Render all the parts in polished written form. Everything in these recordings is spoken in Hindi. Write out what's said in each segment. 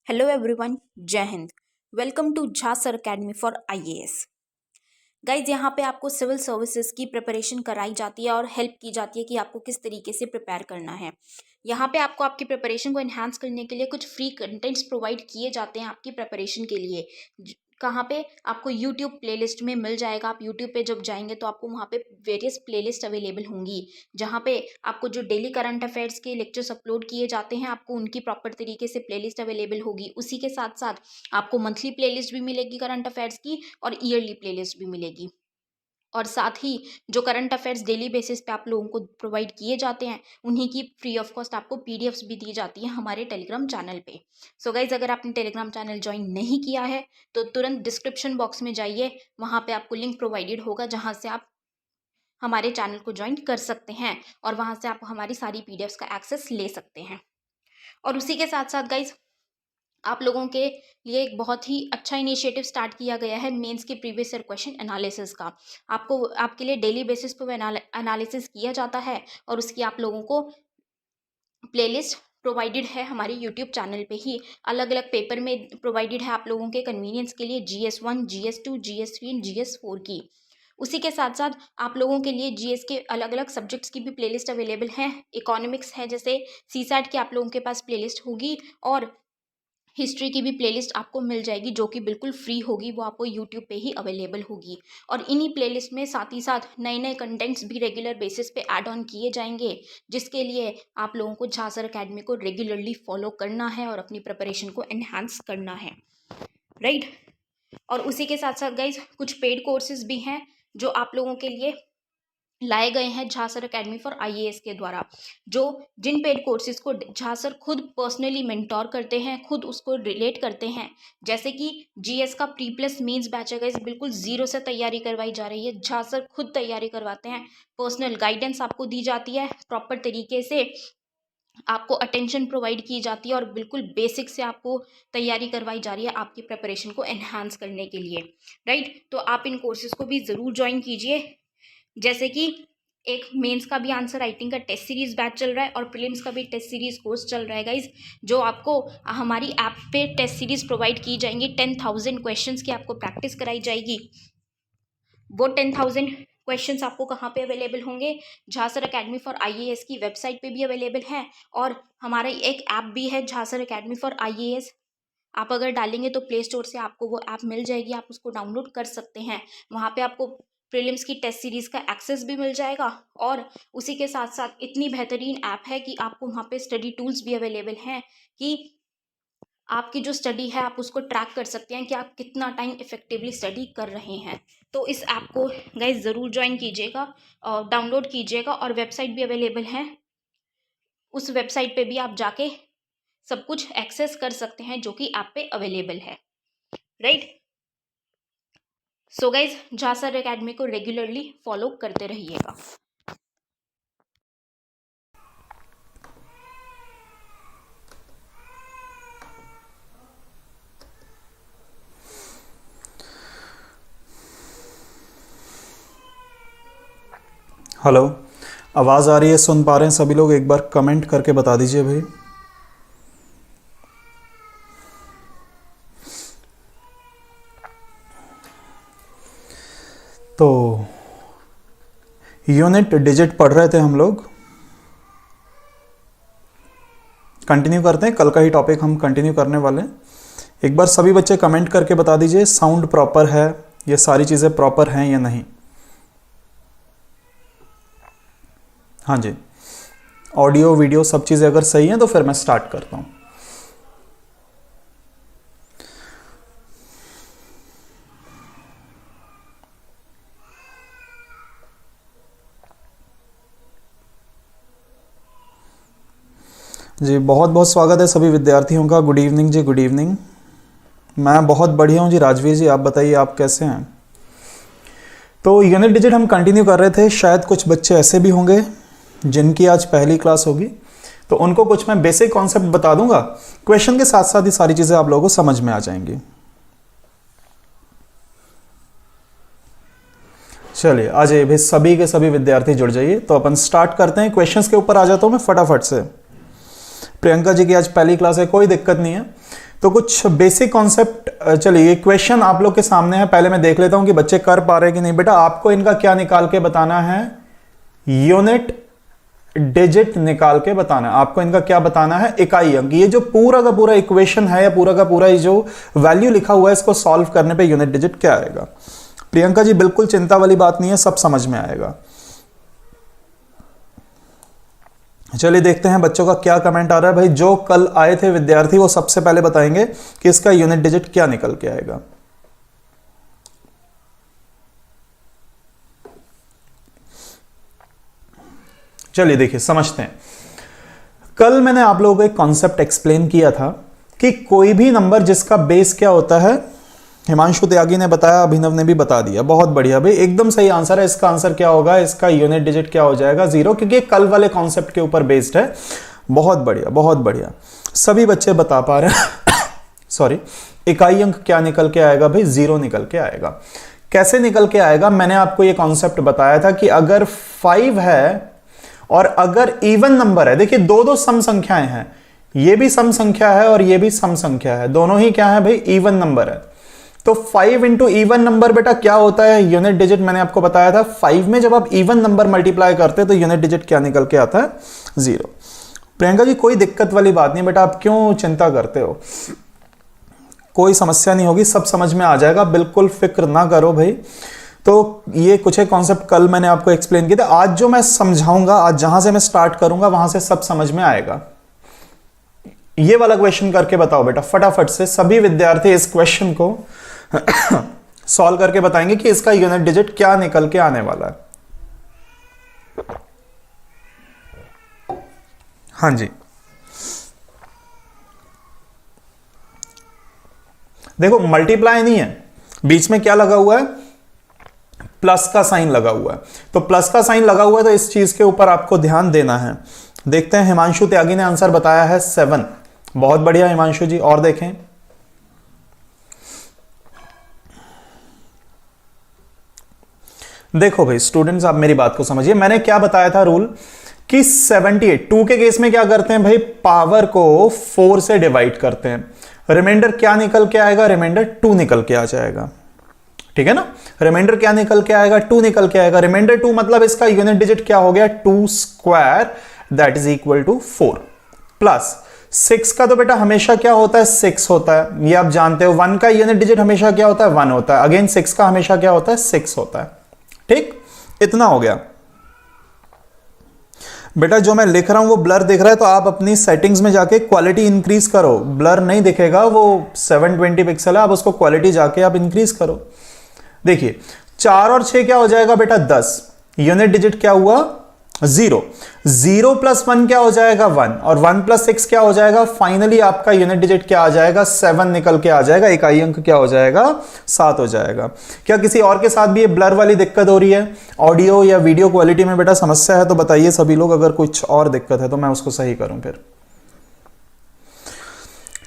हेलो एवरीवन, जय हिंद। Welcome to Jha sir academy for IAS. Guys, यहाँ पे आपको सिविल सर्विसेज की प्रिपरेशन कराई जाती है और हेल्प की जाती है कि आपको किस तरीके से प्रिपेयर करना है। यहाँ पे आपको आपकी प्रिपरेशन को एनहांस करने के लिए कुछ फ्री कंटेंट्स प्रोवाइड किए जाते हैं आपकी प्रिपरेशन के लिए। कहाँ पे आपको यूट्यूब प्लेलिस्ट में मिल जाएगा। आप यूट्यूब पे जब जाएंगे तो आपको वहाँ पे वेरियस प्लेलिस्ट अवेलेबल होंगी, जहाँ पे आपको जो डेली करंट अफेयर्स के लेक्चर्स अपलोड किए जाते हैं आपको उनकी प्रॉपर तरीके से प्लेलिस्ट अवेलेबल होगी। उसी के साथ साथ आपको मंथली प्लेलिस्ट भी मिलेगी करंट अफेयर्स की और ईयरली प्लेलिस्ट भी मिलेगी। और साथ ही जो करंट अफेयर्स डेली बेसिस पे आप लोगों को प्रोवाइड किए जाते हैं उन्हीं की फ्री ऑफ कॉस्ट आपको पीडीएफ्स भी दी जाती हैं हमारे टेलीग्राम चैनल पे। सो गाइज, अगर आपने टेलीग्राम चैनल ज्वाइन नहीं किया है तो तुरंत डिस्क्रिप्शन बॉक्स में जाइए, वहाँ पे आपको लिंक प्रोवाइडेड होगा जहाँ से आप हमारे चैनल को ज्वाइन कर सकते हैं और वहाँ से आप हमारी सारी पीडीएफ्स का एक्सेस ले सकते हैं। और उसी के साथ साथ गाइज, आप लोगों के लिए एक बहुत ही अच्छा इनिशिएटिव स्टार्ट किया गया है मेंस के प्रीवियस ईयर क्वेश्चन एनालिसिस का। आपके लिए डेली बेसिस पे एनालिसिस किया जाता है और उसकी आप लोगों को प्लेलिस्ट प्रोवाइडेड है हमारे यूट्यूब चैनल पे ही। अलग अलग पेपर में प्रोवाइडेड है आप लोगों के कन्वीनियंस के लिए GS1, GS2, GS3 and GS4 की। उसी के साथ साथ आप लोगों के लिए जीएस के अलग अलग सब्जेक्ट्स की भी प्लेलिस्ट अवेलेबल है। इकोनॉमिक्स है, जैसे सीसैट की आप लोगों के पास प्लेलिस्ट होगी और हिस्ट्री की भी प्लेलिस्ट आपको मिल जाएगी जो कि बिल्कुल फ्री होगी, वो आपको यूट्यूब पे ही अवेलेबल होगी। और इन्हीं प्लेलिस्ट में साथ ही साथ नए नए कंटेंट्स भी रेगुलर बेसिस पे ऐड ऑन किए जाएंगे, जिसके लिए आप लोगों को झा सर अकेडमी को रेगुलरली फॉलो करना है और अपनी प्रिपरेशन को एनहांस करना है, राइट। और उसी के साथ साथ गाइज, कुछ पेड कोर्सेज भी हैं जो आप लोगों के लिए लाए गए हैं Jha sir academy for IAS के द्वारा। जिन पेड कोर्सेज को झा सर खुद पर्सनली मेंटोर करते हैं, खुद उसको रिलेट करते हैं, जैसे कि जीएस का प्री प्लस मेंस बैच है गाइस, बिल्कुल जीरो से तैयारी करवाई जा रही है। झा सर खुद तैयारी करवाते हैं, पर्सनल गाइडेंस आपको दी जाती है, प्रॉपर तरीके से आपको अटेंशन प्रोवाइड की जाती है और बिल्कुल बेसिक से आपको तैयारी करवाई जा रही है आपकी प्रिपरेशन को एनहांस करने के लिए, राइट। तो आप इन कोर्सेज को भी ज़रूर ज्वाइन कीजिए। जैसे कि एक मेंस का भी आंसर राइटिंग का टेस्ट सीरीज बैच चल रहा है और प्रीलिम्स का भी टेस्ट सीरीज कोर्स चल रहा है गाइज, जो आपको हमारी ऐप पे टेस्ट सीरीज प्रोवाइड की जाएंगी। 10,000 क्वेश्चंस की आपको प्रैक्टिस कराई जाएगी। वो 10,000 क्वेश्चंस आपको कहाँ पे अवेलेबल होंगे? Jha sir academy for IAS की वेबसाइट पे भी अवेलेबल है और हमारा एक ऐप भी है Jha sir academy for IAS. आप अगर डालेंगे तो प्ले स्टोर से आपको वो ऐप मिल जाएगी, आप उसको डाउनलोड कर सकते हैं। वहाँ पे आपको प्रीलिम्स की टेस्ट सीरीज का एक्सेस भी मिल जाएगा और उसी के साथ साथ इतनी बेहतरीन ऐप है कि आपको वहाँ पे स्टडी टूल्स भी अवेलेबल हैं कि आपकी जो स्टडी है आप उसको ट्रैक कर सकते हैं कि आप कितना टाइम इफेक्टिवली स्टडी कर रहे हैं। तो इस ऐप को गाइज ज़रूर ज्वाइन कीजिएगा और डाउनलोड कीजिएगा और वेबसाइट भी अवेलेबल है, उस वेबसाइट पे भी आप जाके सब कुछ एक्सेस कर सकते हैं जो कि ऐप पे अवेलेबल है, right. So guys, Jha sir academy को रेगुलरली फॉलो करते रहिएगा। हेलो, आवाज़ आ रही है? सुन पा रहे हैं सभी लोग? एक बार कमेंट करके बता दीजिए भाई। तो यूनिट डिजिट पढ़ रहे थे हम लोग, कंटिन्यू करते हैं। कल का ही टॉपिक हम कंटिन्यू करने वाले हैं। एक बार सभी बच्चे कमेंट करके बता दीजिए साउंड प्रॉपर है, ये सारी चीज़ें प्रॉपर हैं या नहीं। हाँ जी, ऑडियो वीडियो सब चीज़ें अगर सही हैं तो फिर मैं स्टार्ट करता हूँ। जी, बहुत बहुत स्वागत है सभी विद्यार्थियों का। गुड इवनिंग जी, गुड इवनिंग। मैं बहुत बढ़िया हूँ जी। राजवीर जी, आप बताइए आप कैसे हैं? तो यूनिट डिजिट हम कंटिन्यू कर रहे थे। शायद कुछ बच्चे ऐसे भी होंगे जिनकी आज पहली क्लास होगी, तो उनको कुछ मैं बेसिक कॉन्सेप्ट बता दूंगा। क्वेश्चन के साथ साथ ही सारी चीज़ें आप लोगों को समझ में आ जाएंगी। चलिए आ जाइए भाई, सभी के सभी विद्यार्थी जुड़ जाइए। तो अपन स्टार्ट करते हैं। क्वेश्चंस के ऊपर आ जाता हूँ मैं फटाफट से। प्रियंका जी की आज पहली क्लास है, कोई दिक्कत नहीं है। तो कुछ बेसिक कॉन्सेप्ट, चलिए ये क्वेश्चन आप लोग के सामने है, पहले मैं देख लेता हूं कि बच्चे कर पा रहे हैं कि नहीं। बेटा आपको इनका क्या निकाल के बताना है, यूनिट डिजिट निकाल के बताना है। आपको इनका क्या बताना है, इकाई अंक। ये जो पूरा का पूरा इक्वेशन है या पूरा का पूरा ये जो वैल्यू लिखा हुआ है, इसको सॉल्व करने पे यूनिट डिजिट क्या आएगा। प्रियंका जी बिल्कुल चिंता वाली बात नहीं है, सब समझ में आएगा। चलिए देखते हैं बच्चों का क्या कमेंट आ रहा है। भाई जो कल आए थे विद्यार्थी वो सबसे पहले बताएंगे कि इसका यूनिट डिजिट क्या निकल के आएगा। चलिए देखिए समझते हैं। कल मैंने आप लोगों को एक कॉन्सेप्ट एक्सप्लेन किया था कि कोई भी नंबर जिसका बेस क्या होता है, हिमांशु त्यागी ने बताया, अभिनव ने भी बता दिया, बहुत बढ़िया भाई, एकदम सही आंसर है। इसका आंसर क्या होगा, इसका यूनिट डिजिट क्या हो जाएगा, 0, क्योंकि कल वाले कॉन्सेप्ट के ऊपर बेस्ड है। बहुत बढ़िया बहुत बढ़िया, सभी बच्चे बता पा रहे हैं। सॉरी, इकाई अंक क्या निकल के आएगा भाई, 0 निकल के आएगा। कैसे निकल के आएगा, मैंने आपको यह कॉन्सेप्ट बताया था कि अगर 5 है और अगर इवन नंबर है, देखिए दो सम संख्याएं हैं, ये भी सम संख्या है और ये भी सम संख्या है, दोनों ही क्या है भाई, इवन नंबर है। तो 5 इंटू इवन नंबर बेटा क्या होता है, यूनिट डिजिट। मैंने आपको बताया था 5 में जब आप इवन नंबर मल्टीप्लाई करते हैं तो यूनिट डिजिट क्या निकल के आता है, 0। प्रियंका जी कोई दिक्कत वाली बात नहीं बेटा, आप क्यों चिंता करते हो, कोई समस्या नहीं होगी, सब समझ में आ जाएगा, बिल्कुल फिक्र ना करो भाई। तो ये कुछ है कॉन्सेप्ट कल मैंने आपको एक्सप्लेन किया था। आज जो मैं समझाऊंगा, आज जहां से मैं स्टार्ट करूंगा वहां से सब समझ में आएगा। ये वाला क्वेश्चन करके बताओ बेटा फटाफट से। सभी विद्यार्थी इस क्वेश्चन को सॉल्व करके बताएंगे कि इसका यूनिट डिजिट क्या निकल के आने वाला है। हाँ जी, देखो मल्टीप्लाई नहीं है, बीच में क्या लगा हुआ है, प्लस का साइन लगा हुआ है। तो प्लस का साइन लगा हुआ है तो इस चीज के ऊपर आपको ध्यान देना है। देखते हैं, हिमांशु त्यागी ने आंसर बताया है 7। बहुत बढ़िया हिमांशु जी, और देखें। देखो भाई स्टूडेंट्स, आप मेरी बात को समझिए। मैंने क्या बताया था रूल कि 78 2 के केस में क्या करते हैं भाई, पावर को 4 से डिवाइड करते हैं। रिमाइंडर क्या निकल के आएगा, रिमाइंडर 2 निकल के आ जाएगा, ठीक है ना। रिमाइंडर क्या निकल के आएगा, 2 निकल के आएगा। रिमाइंडर 2 मतलब इसका यूनिट डिजिट क्या हो गया, 2 square that is equal to 4 plus 6 का तो बेटा हमेशा क्या होता है, 6 होता है, ये आप जानते हो। 1 का यूनिट डिजिट हमेशा क्या होता है, 1 होता है। अगेन 6 का हमेशा क्या होता है, 6 होता है। ठीक, इतना हो गया बेटा। जो मैं लिख रहा हूं वो ब्लर दिख रहा है तो आप अपनी सेटिंग्स में जाके क्वालिटी इंक्रीज करो। ब्लर नहीं दिखेगा, वो 720 पिक्सल है, आप उसको क्वालिटी जाके आप इंक्रीज करो। देखिए 4 और 6 क्या हो जाएगा बेटा, 10। यूनिट डिजिट क्या हुआ, 0। 0 प्लस 1 क्या हो जाएगा, 1। और 1 प्लस 6 क्या हो जाएगा, फाइनली आपका यूनिट डिजिट क्या आ जाएगा, 7 निकल के आ जाएगा। इकाई अंक क्या हो जाएगा, 7 हो जाएगा। क्या किसी और के साथ भी ये ब्लर वाली दिक्कत हो रही है, ऑडियो या वीडियो क्वालिटी में बेटा समस्या है तो बताइए सभी लोग, अगर कुछ और दिक्कत है तो मैं उसको सही करूं फिर,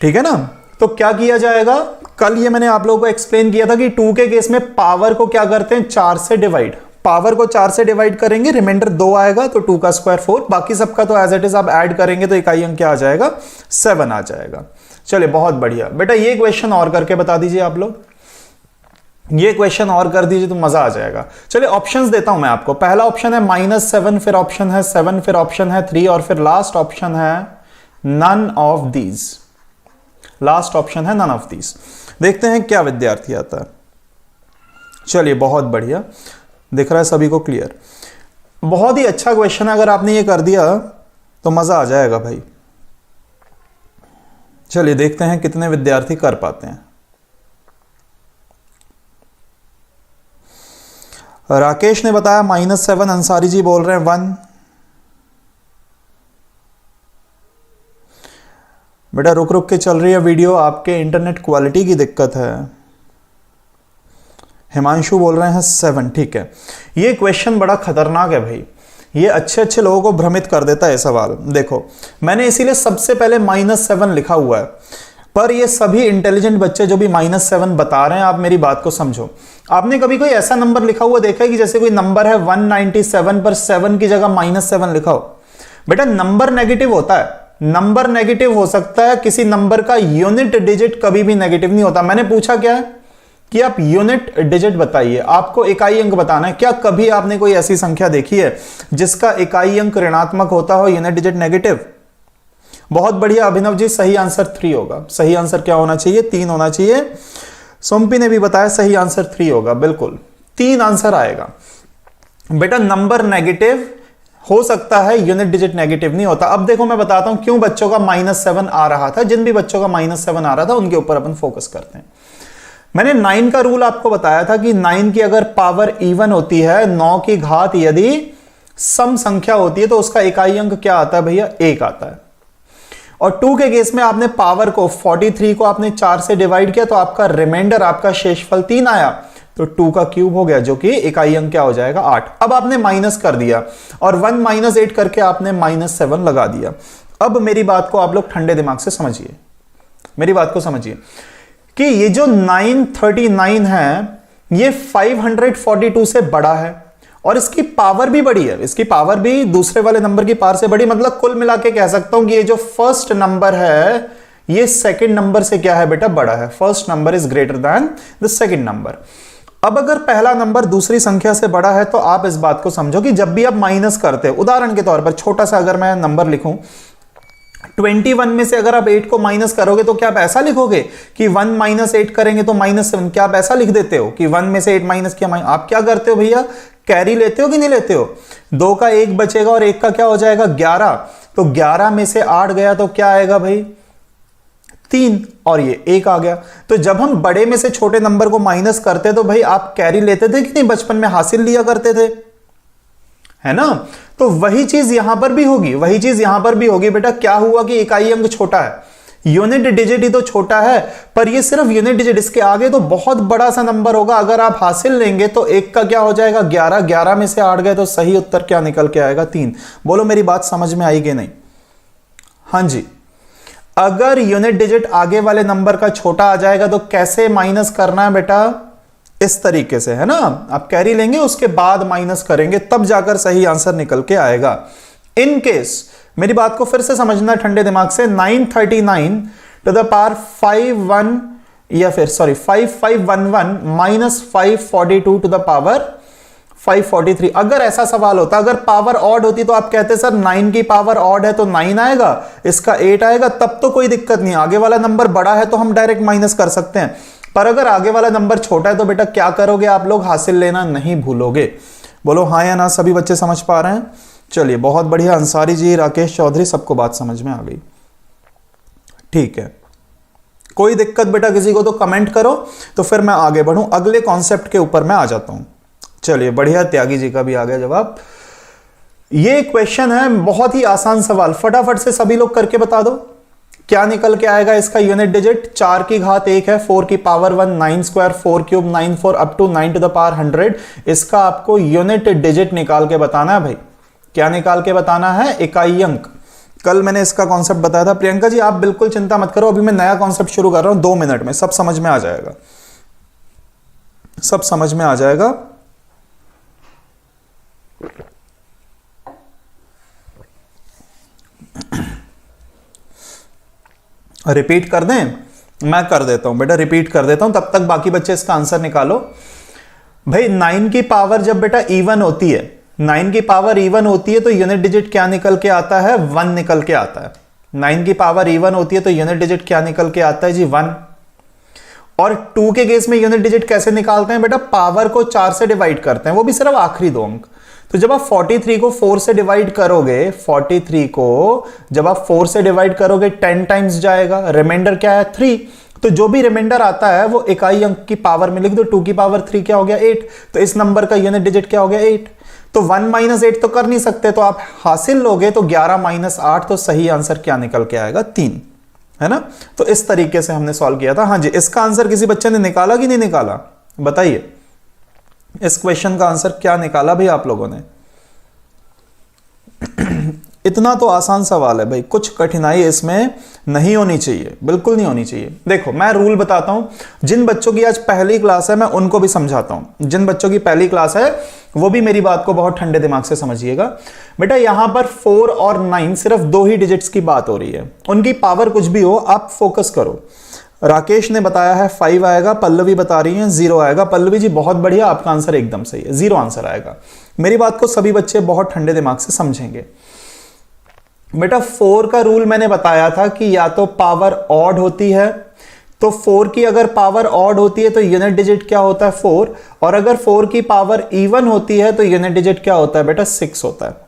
ठीक है ना। तो क्या किया जाएगा, कल ये मैंने आप लोगों को एक्सप्लेन किया था कि 2 के केस में पावर को क्या करते हैं, 4 से डिवाइड। पावर को 4 से डिवाइड करेंगे, रिमाइंडर 2 आएगा तो 2 का स्क्वायर 4, बाकी सबका तो एज इट इज आप ऐड करेंगे तो इकाई अंक क्या आ जाएगा, 7 आ जाएगा। चलिए बहुत बढ़िया बेटा, ये क्वेश्चन और करके बता दीजिए आप लोग, ये क्वेश्चन और कर दीजिए तो मजा आ जाएगा। चलिए ऑप्शंस देता हूं मैं आपको। पहला ऑप्शन है -7, फिर ऑप्शन है 7, फिर ऑप्शन है 3 और फिर लास्ट ऑप्शन है none of these. Last option है नन ऑफ दीज। देखते हैं क्या विद्यार्थी आता है। चलिए बहुत बढ़िया, दिख रहा है सभी को क्लियर। बहुत ही अच्छा क्वेश्चन है, अगर आपने ये कर दिया तो मजा आ जाएगा भाई। चलिए देखते हैं कितने विद्यार्थी कर पाते हैं। राकेश ने बताया -7, अंसारी जी बोल रहे हैं 1। बेटा रुक रुक के चल रही है वीडियो, आपके इंटरनेट क्वालिटी की दिक्कत है। हिमांशु बोल रहे हैं 7, ठीक है। ये क्वेश्चन बड़ा खतरनाक है भाई, ये अच्छे अच्छे लोगों को भ्रमित कर देता है सवाल। देखो मैंने इसीलिए सबसे पहले -7 लिखा हुआ है, पर ये सभी इंटेलिजेंट बच्चे जो भी -7 बता रहे हैं, आप मेरी बात को समझो। आपने कभी कोई ऐसा नंबर लिखा हुआ देखा है कि जैसे कोई नंबर है 197 पर 7 की जगह -7 लिखा हो? बेटा नंबर नेगेटिव होता है, नंबर नेगेटिव हो सकता है, किसी नंबर का यूनिट डिजिट कभी भी नेगेटिव नहीं होता। मैंने पूछा क्या है कि आप यूनिट डिजिट बताइए, आपको इकाई अंक बताना है। क्या कभी आपने कोई ऐसी संख्या देखी है जिसका इकाई अंक ऋणात्मक होता हो, यूनिट डिजिट नेगेटिव? बहुत बढ़िया अभिनव जी, सही आंसर 3 होगा। सही आंसर क्या होना चाहिए? 3 होना चाहिए। सोम्पी ने भी बताया सही आंसर 3 होगा, बिल्कुल 3 आंसर आएगा। बेटा नंबर नेगेटिव हो सकता है, यूनिट डिजिट नेगेटिव नहीं होता। अब देखो मैं बताता हूं क्यों बच्चों का -7 आ रहा था। जिन भी बच्चों का -7 आ रहा था उनके ऊपर अपन फोकस करते हैं। मैंने 9 का रूल आपको बताया था कि 9 की अगर पावर इवन होती है, 9 की घात यदि सम संख्या होती है तो उसका इकाई अंक क्या आता है भैया? 1 आता है। और 2 के केस में आपने पावर को 43 को आपने 4 से डिवाइड किया तो आपका रिमाइंडर, आपका शेषफल 3 आया, तो 2 का क्यूब हो गया, जो कि इकाई अंक क्या हो जाएगा? 8। अब आपने माइनस कर दिया और 1 - 8 करके आपने -7 लगा दिया। अब मेरी बात को आप लोग ठंडे दिमाग से समझिए, मेरी बात को समझिए कि ये जो 939 है ये 542 से बड़ा है और इसकी पावर भी बड़ी है, इसकी पावर भी दूसरे वाले नंबर की पावर से बड़ी। मतलब कुल मिला के कह सकता हूं कि ये जो फर्स्ट नंबर है ये सेकंड नंबर से क्या है बेटा? बड़ा है। First number is greater than the second number. अब अगर पहला नंबर दूसरी संख्या से बड़ा है तो आप इस बात को समझो कि जब भी आप माइनस करते हो, उदाहरण के तौर पर छोटा सा अगर मैं नंबर लिखूं, 21 में से अगर आप 8 को माइनस करोगे तो क्या आप ऐसा लिखोगे कि 1 - 8 करेंगे तो -7? क्या आप ऐसा लिख देते हो कि 1 में से 8 माइनस किया? आप क्या करते हो भैया? कैरी लेते हो कि नहीं लेते हो? 2 का 1 बचेगा और 1 का क्या हो जाएगा? 11। तो 11 में से 8 गया तो क्या आएगा भाई? 3, और ये 1 आ गया। तो जब हम बड़े में से छोटे नंबर को माइनस करते तो भाई आप कैरी लेते थे कि नहीं? बचपन में हासिल लिया करते थे, है ना? तो वही चीज यहां पर भी होगी, वही चीज यहां पर भी होगी। बेटा क्या हुआ कि इकाई अंक छोटा है, यूनिट डिजिट ही तो छोटा है, पर ये सिर्फ यूनिट डिजिट, इसके आगे तो बहुत बड़ा सा नंबर होगा। अगर आप हासिल लेंगे तो 1 का क्या हो जाएगा? 11। 11 में से 8 गए तो सही उत्तर क्या निकल के आएगा? 3। बोलो मेरी बात समझ में आई कि नहीं? हाँ जी। अगर यूनिट डिजिट आगे वाले नंबर का छोटा आ जाएगा तो कैसे माइनस करना है बेटा? इस तरीके से, है ना? आप कैरी लेंगे उसके बाद माइनस करेंगे, तब जाकर सही आंसर निकल के आएगा। इन केस मेरी बात को फिर से समझना ठंडे दिमाग से, 939 to the power 5511 minus 542 to the power 543। अगर ऐसा सवाल होता, अगर पावर ऑड होती तो आप कहते सर 9 की पावर ऑड है तो 9 आएगा, इसका 8 आएगा, तब तो कोई दिक्कत नहीं। आगे वाला नंबर बड़ा है तो हम डायरेक्ट माइनस कर सकते हैं, पर अगर आगे वाला नंबर छोटा है तो बेटा क्या करोगे आप लोग? हासिल लेना नहीं भूलोगे। बोलो हाँ या ना, सभी बच्चे समझ पा रहे हैं? चलिए बहुत बढ़िया। अंसारी जी, राकेश चौधरी, सबको बात समझ में आ गई? ठीक है, कोई दिक्कत बेटा किसी को तो कमेंट करो, तो फिर मैं आगे बढ़ूं, अगले कॉन्सेप्ट के ऊपर मैं आ जाता हूं। चलिए बढ़िया, त्यागी जी का भी आ गया जवाब। ये क्वेश्चन है बहुत ही आसान सवाल, फटाफट से सभी लोग करके बता दो क्या निकल के आएगा इसका यूनिट डिजिट। 4 की घात 1 है, 4 की power 1, 9 square, 4 cube, 9 4 up to 9 to the power 100। इसका आपको यूनिट डिजिट निकाल के बताना है भाई। क्या निकाल के बताना है? इकाई अंक। कल मैंने इसका कॉन्सेप्ट बताया था। प्रियंका जी आप बिल्कुल चिंता मत करो, अभी मैं नया कॉन्सेप्ट शुरू कर रहा हूं, 2 मिनट में सब समझ में आ जाएगा, सब समझ में आ जाएगा। रिपीट कर दें? मैं कर देता हूं बेटा, रिपीट कर देता हूं, तब तक बाकी बच्चे इसका आंसर निकालो। भाई 9 की पावर जब बेटा इवन होती है, 9 की पावर इवन होती है तो यूनिट डिजिट क्या निकल के आता है? 1 निकल के आता है। 9 की पावर इवन होती है तो यूनिट डिजिट क्या निकल के आता है जी? 1। और 2 के केस में यूनिट डिजिट कैसे निकालते हैं बेटा? पावर को 4 से डिवाइड करते हैं, वो भी सिर्फ आखिरी 2 अंक। तो जब आप 43 को 4 से डिवाइड करोगे, 43 को जब आप 4 से डिवाइड करोगे 10 टाइम्स जाएगा, रिमाइंडर क्या है? 3। तो जो भी रिमाइंडर आता है वो इकाई अंक की पावर में लिख दो। 2 की पावर 3 क्या हो गया? 8। तो इस नंबर का यूनिट डिजिट क्या हो गया? 8। तो 1 - 8 तो कर नहीं सकते, तो आप हासिल लोगे तो 11 - 8, तो सही आंसर क्या निकल के आएगा? 3, है ना? तो इस तरीके से हमने सॉल्व किया था। हाँ जी, इसका आंसर किसी बच्चे ने निकाला कि नहीं निकाला? बताइए इस क्वेश्चन का आंसर क्या निकाला भाई आप लोगों ने? इतना तो आसान सवाल है भाई, कुछ कठिनाई इसमें नहीं होनी चाहिए, बिल्कुल नहीं होनी चाहिए। देखो मैं रूल बताता हूं, जिन बच्चों की आज पहली क्लास है मैं उनको भी समझाता हूं। जिन बच्चों की पहली क्लास है वो भी मेरी बात को बहुत ठंडे दिमाग से समझिएगा। बेटा यहां पर 4 और 9 सिर्फ 2 ही डिजिट्स की बात हो रही है, उनकी पावर कुछ भी हो, आप फोकस करो। राकेश ने बताया है 5 आएगा, पल्लवी बता रही है 0 आएगा। पल्लवी जी बहुत बढ़िया, आपका आंसर एकदम सही है, 0 आंसर आएगा। मेरी बात को सभी बच्चे बहुत ठंडे दिमाग से समझेंगे। बेटा 4 का रूल मैंने बताया था कि या तो पावर ऑड होती है, तो 4 की अगर पावर ऑड होती है तो यूनिट डिजिट क्या होता है 4, और अगर 4 की पावर इवन होती है तो यूनिट डिजिट क्या होता है बेटा 6 होता है।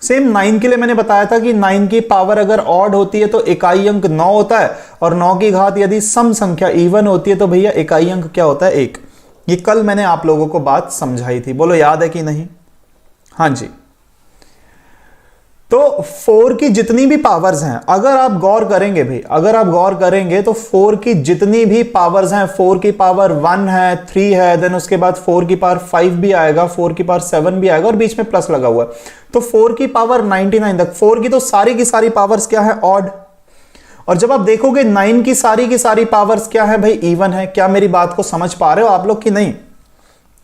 सेम 9 के लिए मैंने बताया था कि 9 की पावर अगर ऑड होती है तो इकाई अंक 9 होता है, और 9 की घात यदि सम संख्या इवन होती है तो भैया इकाई अंक क्या होता है 1। ये कल मैंने आप लोगों को बात समझाई थी, बोलो याद है कि नहीं? हाँ जी। तो 4 की जितनी भी पावर्स हैं, अगर आप गौर करेंगे भाई, अगर आप गौर करेंगे तो 4 की जितनी भी पावर्स हैं, 4 की पावर 1 है, 3 है, देन उसके बाद 4 की पावर 5 भी आएगा, 4 की पावर 7 भी आएगा, और बीच में प्लस लगा हुआ है, तो 4 की पावर 99 तक। 4 की तो सारी पावर्स क्या है ऑड, और जब आप देखोगे 9 की सारी पावर्स क्या है भाई इवन है। क्या मेरी बात को समझ पा रहे हो आप लोग कि नहीं?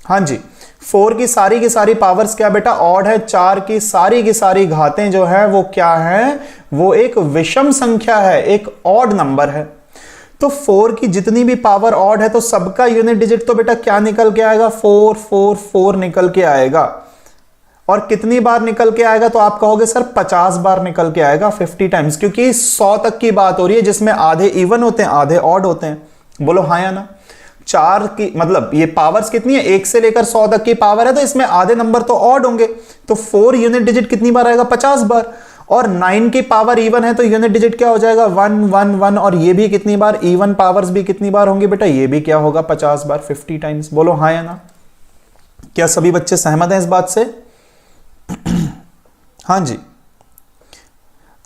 हाँ जी। 4 की सारी पावर्स क्या बेटा ऑड है। 4 की सारी घातें जो है वो क्या है, वो एक विषम संख्या है, एक ऑड नंबर है। तो 4 की जितनी भी पावर ऑड है तो सबका यूनिट डिजिट तो बेटा क्या निकल के आएगा 444 निकल के आएगा। और कितनी बार निकल के आएगा तो आप कहोगे सर 50 बार निकल के आएगा, 50 टाइम्स, क्योंकि 100 तक की बात हो रही है जिसमें आधे इवन होते हैं आधे ऑड होते हैं। बोलो हाँ या ना? 4 की मतलब ये पावर्स कितनी है, 1 से लेकर 100 तक की पावर है, तो इसमें आधे नंबर तो ऑड होंगे, तो 4 यूनिट डिजिट कितनी बार आएगा 50 बार। और 9 की पावर इवन है तो यूनिट डिजिट क्या हो जाएगा 1 1 1, और ये भी कितनी बार, इवन पावर्स भी कितनी बार होंगी बेटा, ये भी क्या होगा 50 बार, 50 टाइम्स। बोलो हाँ या ना? क्या सभी बच्चे सहमत हैं इस बात से? हाँ जी।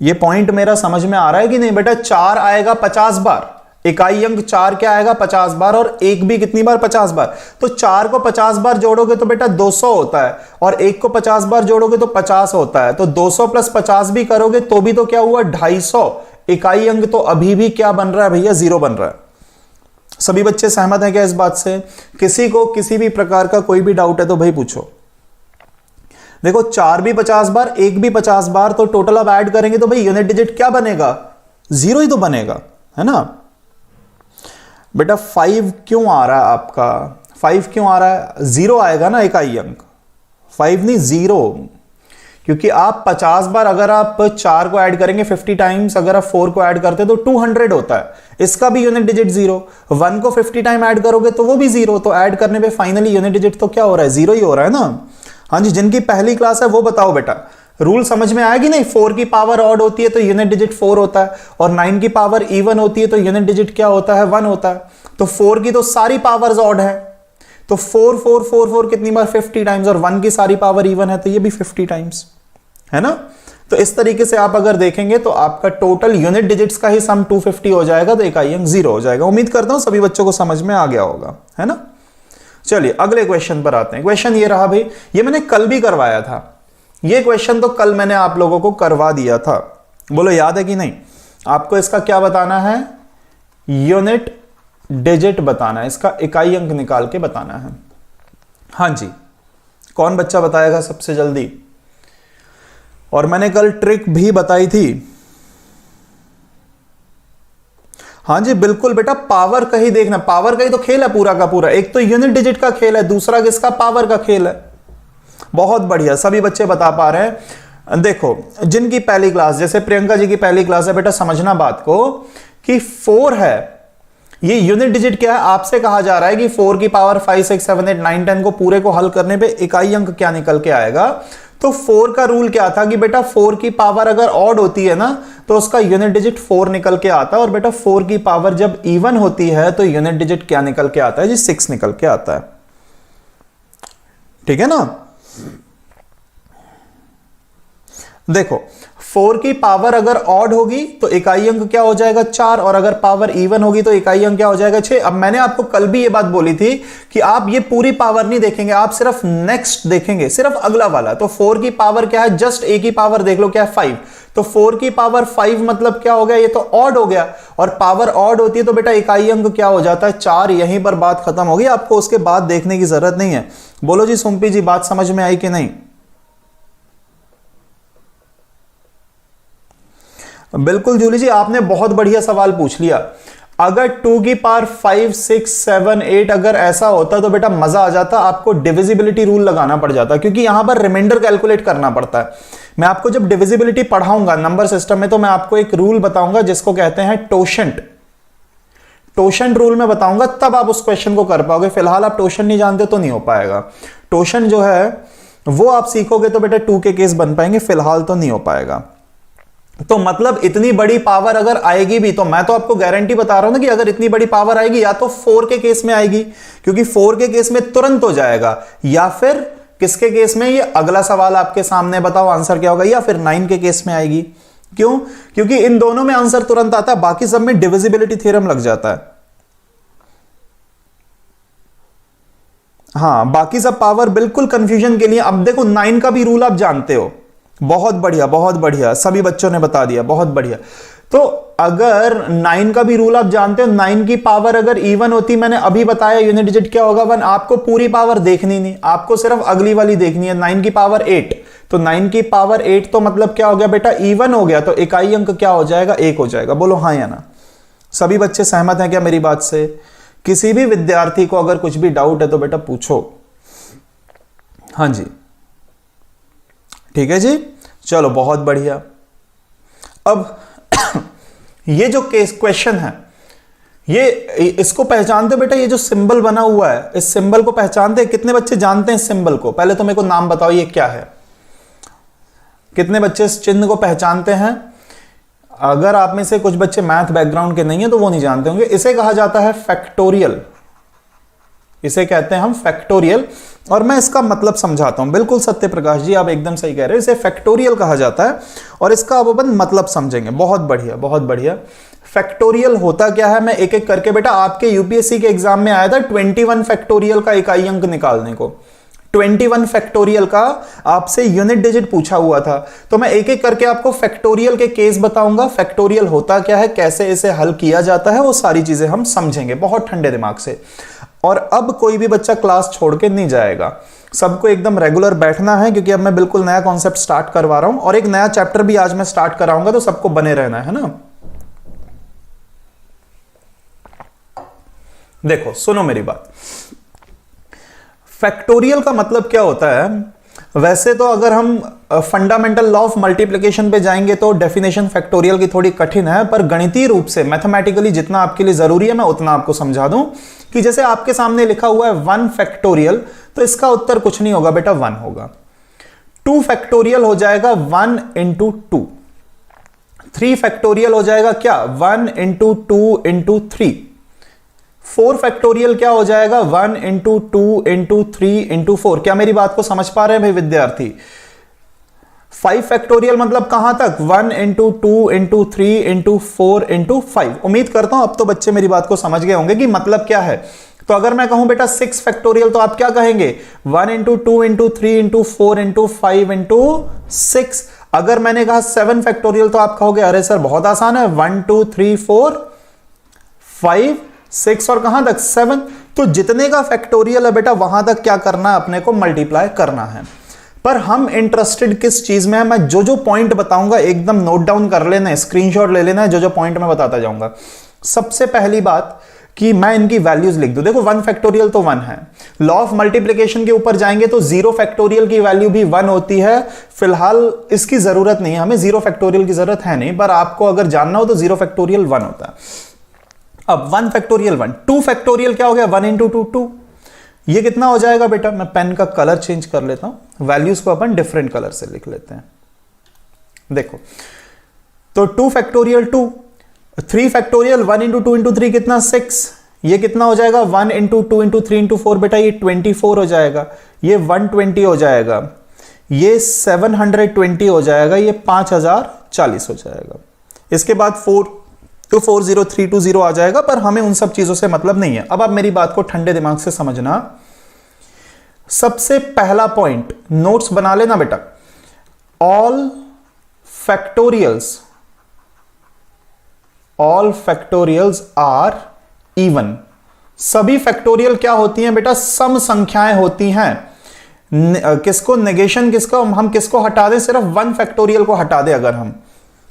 ये पॉइंट मेरा समझ में आ रहा है कि नहीं बेटा? 4 आएगा 50 बार, इकाई अंक 4 क्या आएगा 50 बार, और 1 भी कितनी बार 50 बार। तो 4 को 50 बार जोड़ोगे तो बेटा 200 होता है, और 1 को 50 बार जोड़ोगे तो 50 होता है, तो 200 प्लस 50 भी करोगे तो भी तो क्या हुआ 250। इकाई अंक तो अभी भी क्या बन रहा है भैया 0 बन रहा है। सभी बच्चे सहमत हैं क्या इस बात से? किसी को किसी भी प्रकार का कोई भी डाउट है तो भाई पूछो। देखो 4 भी 50 बार, 1 भी 50 बार, तो टोटल अब ऐड करेंगे तो भाई यूनिट डिजिट क्या बनेगा 0 ही तो बनेगा, है ना बेटा? 5 क्यों आ रहा है आपका? 5 क्यों आ रहा है? 0 आएगा ना इकाई अंक, 5 नहीं 0, क्योंकि आप 50 बार अगर आप 4 को ऐड करेंगे 50 टाइम्स, अगर आप 4 को ऐड करते तो 200 होता है, इसका भी यूनिट डिजिट 0। 1 को 50 टाइम ऐड करोगे तो वो भी 0, तो ऐड करने पे फाइनली यूनिट डिजिट तो क्या हो रहा है 0 ही हो रहा है ना। हाँ जी। जिनकी पहली क्लास है वो बताओ बेटा, रूल समझ में आया कि नहीं? 4 की पावर ऑड होती है तो यूनिट डिजिट 4 होता है, और 9 की पावर इवन होती है तो यूनिट डिजिट क्या होता है 1 होता है। तो 4 की तो सारी पावर्स ऑड है, तो 4 4 4 4 कितनी बार 50 टाइम्स, और 1 की सारी पावर इवन है तो ये भी 50 टाइम्स, है ना। तो इस तरीके से आप अगर देखेंगे तो आपका टोटल यूनिट डिजिट्स का ही सम 250 हो जाएगा, तो इकाई अंक 0 हो जाएगा। उम्मीद करता हूं सभी बच्चों को समझ में आ गया होगा, है ना। चलिए अगले क्वेश्चन पर आते हैं। क्वेश्चन ये रहा भाई, ये मैंने कल भी करवाया था, ये क्वेश्चन तो कल मैंने आप लोगों को करवा दिया था, बोलो याद है कि नहीं? आपको इसका क्या बताना है, यूनिट डिजिट बताना है, इसका इकाई अंक निकाल के बताना है। हाँ जी, कौन बच्चा बताएगा सबसे जल्दी? और मैंने कल ट्रिक भी बताई थी। हाँ जी बिल्कुल बेटा, पावर का ही देखना, पावर का ही तो खेल है पूरा का पूरा। एक तो यूनिट डिजिट का खेल है, दूसरा किसका, पावर का खेल है। बहुत बढ़िया, सभी बच्चे बता पा रहे हैं। देखो जिनकी पहली क्लास, जैसे प्रियंका जी की पहली क्लास है, बेटा समझना बात को कि 4 है, ये यूनिट डिजिट क्या है, आपसे कहा जा रहा है कि 4 की पावर 5 6 7 8 9 10 को पूरे को हल करने पे इकाई अंक क्या निकल के आएगा। तो 4 का रूल क्या था कि बेटा 4 की पावर अगर ऑड होती है ना तो उसका यूनिट डिजिट 4 निकल के आता है, और बेटा 4 की पावर जब इवन होती है तो यूनिट डिजिट क्या निकल के आता है जी, 6 निकल के आता है। ठीक है ना। देखो 4 की पावर अगर ऑड होगी तो इकाई अंक क्या हो जाएगा 4, और अगर पावर इवन होगी तो इकाई अंक क्या हो जाएगा 6। अब मैंने आपको कल भी ये बात बोली थी कि आप ये पूरी पावर नहीं देखेंगे, आप सिर्फ नेक्स्ट देखेंगे, सिर्फ अगला वाला। तो 4 की पावर क्या है, जस्ट ए की पावर देख लो क्या है 5, तो 4 की पावर 5 मतलब क्या हो गया, ये तो ऑड हो गया, और पावर ऑड होती है तो बेटा इकाई अंक क्या हो जाता है, 4। यहीं पर बात खत्म होगी, आपको उसके बाद देखने की जरूरत नहीं है। बोलो जी सुम्पी जी, बात समझ में आई कि नहीं? बिल्कुल जूली जी, आपने बहुत बढ़िया सवाल पूछ लिया। अगर 2 की पावर 5, 6, 7, 8 अगर ऐसा होता तो बेटा मजा आ जाता, आपको डिविजिबिलिटी रूल लगाना पड़ जाता, क्योंकि यहां पर रिमाइंडर कैलकुलेट करना पड़ता है। मैं आपको जब डिविजिबिलिटी पढ़ाऊंगा नंबर सिस्टम में, तो मैं आपको एक रूल बताऊंगा जिसको कहते हैं टोशेंट। टोशेंट रूल में बताऊंगा, तब आप उस क्वेश्चन को कर पाओगे। फिलहाल आप टोशेंट नहीं जानते तो नहीं हो पाएगा। टोशेंट जो है वो आप सीखोगे तो बेटा 2 के केस बन पाएंगे, फिलहाल तो नहीं हो पाएगा। तो मतलब इतनी बड़ी पावर अगर आएगी भी, तो मैं तो आपको गारंटी बता रहा हूं ना कि अगर इतनी बड़ी पावर आएगी या तो 4 के केस में आएगी, क्योंकि 4 के केस में तुरंत हो जाएगा, या फिर किसके केस में, ये अगला सवाल आपके सामने, बताओ आंसर क्या होगा, या फिर 9 के केस में आएगी। क्यों? क्योंकि इन दोनों में आंसर तुरंत आता है, बाकी सब में डिविजिबिलिटी थ्योरम लग जाता है। हाँ, बाकी सब पावर बिल्कुल कंफ्यूजन के लिए। अब देखो 9 का भी रूल आप जानते हो, बहुत बढ़िया बहुत बढ़िया, सभी बच्चों ने बता दिया, बहुत बढ़िया। तो अगर 9 का भी रूल आप जानते हो, 9 की पावर अगर इवन होती, मैंने अभी बताया यूनिट डिजिट क्या होगा 1, आपको पूरी पावर देखनी नहीं, आपको सिर्फ अगली वाली देखनी है। 9 की पावर 8, तो 9 की पावर 8 तो मतलब क्या हो गया बेटा, इवन हो गया, तो इकाई अंक क्या हो जाएगा, 1 हो जाएगा। बोलो हाँ या ना? सभी बच्चे सहमत हैं क्या मेरी बात से? किसी भी विद्यार्थी को अगर कुछ भी डाउट है तो बेटा पूछो। हाँ जी, ठीक है जी, चलो बहुत बढ़िया। अब ये जो केस क्वेश्चन है, ये इसको पहचानते बेटा, ये जो सिंबल बना हुआ है, इस सिंबल को पहचानते हैं? कितने बच्चे जानते हैं इस सिंबल को? पहले तो मेरे को नाम बताओ, ये क्या है? कितने बच्चे इस चिन्ह को पहचानते हैं? अगर आप में से कुछ बच्चे मैथ बैकग्राउंड के नहीं है तो वो नहीं जानते होंगे। इसे कहा जाता है फैक्टोरियल, इसे कहते हैं हम फैक्टोरियल। और मैं इसका मतलब समझाता हूं। बिल्कुल सत्य प्रकाश जी, आप एकदम सही कह रहे हो, इसे फैक्टोरियल कहा जाता है, और इसका अब अपन मतलब समझेंगे। बहुत बढ़िया बहुत बढ़िया। फैक्टोरियल होता क्या है, मैं एक एक करके, बेटा आपके यूपीएससी के एग्जाम में आया था 21 फैक्टोरियल का इकाई अंक निकालने को। 21 फैक्टोरियल का आपसे यूनिट डिजिट पूछा हुआ था, तो मैं एक एक करके आपको फैक्टोरियल के केस बताऊंगा, फैक्टोरियल होता क्या है, कैसे इसे हल किया जाता है, वो सारी चीजें हम समझेंगे बहुत ठंडे दिमाग से। और अब कोई भी बच्चा क्लास छोड़ के नहीं जाएगा, सबको एकदम रेगुलर बैठना है, क्योंकि अब मैं बिल्कुल नया कॉन्सेप्ट स्टार्ट करवा रहा हूं, और एक नया चैप्टर भी आज मैं स्टार्ट कराऊंगा, तो सबको बने रहना है ना। देखो सुनो मेरी बात, फैक्टोरियल का मतलब क्या होता है। वैसे तो अगर हम फंडामेंटल लॉ ऑफ मल्टीप्लिकेशन पे जाएंगे तो डेफिनेशन फैक्टोरियल की थोड़ी कठिन है, पर गणितीय रूप से मैथमेटिकली जितना आपके लिए जरूरी है मैं उतना आपको समझा दूं। कि जैसे आपके सामने लिखा हुआ है 1 फैक्टोरियल, तो इसका उत्तर कुछ नहीं होगा बेटा, 1 होगा। 2 फैक्टोरियल हो जाएगा 1 इंटू 2। 3 फैक्टोरियल हो जाएगा क्या, 1 इंटू 2 इंटू 3। 4 फैक्टोरियल क्या हो जाएगा, 1 इंटू 2 इंटू 3 इंटू 4। क्या मेरी बात को समझ पा रहे हैं भाई विद्यार्थी? 5 फैक्टोरियल मतलब कहां तक, 1 इंटू 2 इंटू 3 इंटू 4 इंटू 5। उम्मीद करता हूं अब तो बच्चे मेरी बात को समझ गए होंगे कि मतलब क्या है। तो अगर मैं कहूं बेटा 6 फैक्टोरियल, तो आप क्या कहेंगे, 1 into 2 into 3 into 4 into 5 into 6। अगर मैंने कहा 7 फैक्टोरियल, तो आप कहोगे अरे सर बहुत आसान है, 1 2 3 4 5 6 और कहां तक 7। तो जितने का फैक्टोरियल है बेटा, वहां तक क्या करना है, अपने को मल्टीप्लाई करना है। पर हम इंटरेस्टेड किस चीज में है, मैं जो जो पॉइंट बताऊंगा एकदम नोट डाउन कर लेना है, स्क्रीनशॉट ले लेना है, जो जो पॉइंट मैं बताता जाऊंगा। सबसे पहली बात कि मैं इनकी वैल्यूज लिख दूं। देखो 1 फैक्टोरियल तो 1 है, लॉ ऑफ मल्टीप्लिकेशन के ऊपर जाएंगे तो 0 फैक्टोरियल की वैल्यू भी 1 होती है। फिलहाल इसकी जरूरत नहीं है, हमें 0 फैक्टोरियल की जरूरत है नहीं, पर आपको अगर जानना हो तो 0 फैक्टोरियल 1 होता है। अब 1 फैक्टोरियल 1, 2 फैक्टोरियल क्या हो गया, 1 इंटू 2 2। ये कितना हो जाएगा बेटा, मैं पेन का कलर चेंज कर लेता हूं, वैल्यूज को अपन डिफरेंट कलर से लिख लेते हैं। देखो तो 2 फैक्टोरियल 2, 3 फैक्टोरियल 1 इंटू 2 इंटू 3 कितना 6। ये कितना हो जाएगा, 1 इंटू 2 इंटू 3 इंटू 4 बेटा ये 24 हो जाएगा, ये 120 हो जाएगा, ये 720 हो जाएगा, ये 5040 हो जाएगा। इसके बाद 4 तो 40320 आ जाएगा, पर हमें उन सब चीजों से मतलब नहीं है। अब आप मेरी बात को ठंडे दिमाग से समझना। सबसे पहला पॉइंट नोट्स बना लेना बेटा, all factorials, all factorials are even. सभी फैक्टोरियल क्या होती हैं बेटा? सम संख्याएं होती हैं। किसको नेगेशन, किसको हम किसको हटा दें? सिर्फ 1 फैक्टोरियल को हटा दें अगर हम,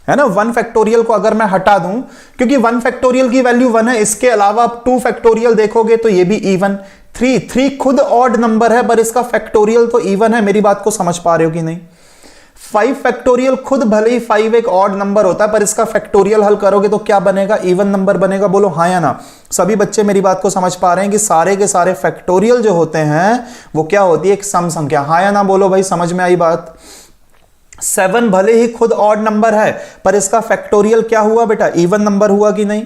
है ना, 1 फैक्टोरियल को अगर मैं हटा दूं, क्योंकि 1 फैक्टोरियल की वैल्यू 1 है, इसके अलावा आप 2 फैक्टोरियल देखोगे तो ये भी इवन। 3 खुद ऑड नंबर है पर इसका फैक्टोरियल तो इवन है। मेरी बात को समझ पा रहे हो कि नहीं? 5 फैक्टोरियल खुद भले ही 5 एक ऑड नंबर होता है पर इसका फैक्टोरियल हल करोगे तो क्या बनेगा? इवन नंबर बनेगा। बोलो हाँ या ना? सभी बच्चे मेरी बात को समझ पा रहे हैं कि सारे के सारे फैक्टोरियल जो होते हैं वो क्या होती है? एक सम संख्या। हाँ या ना बोलो भाई, समझ में आई बात? 7 भले ही खुद ऑड नंबर है पर इसका फैक्टोरियल क्या हुआ बेटा? इवन नंबर हुआ कि नहीं?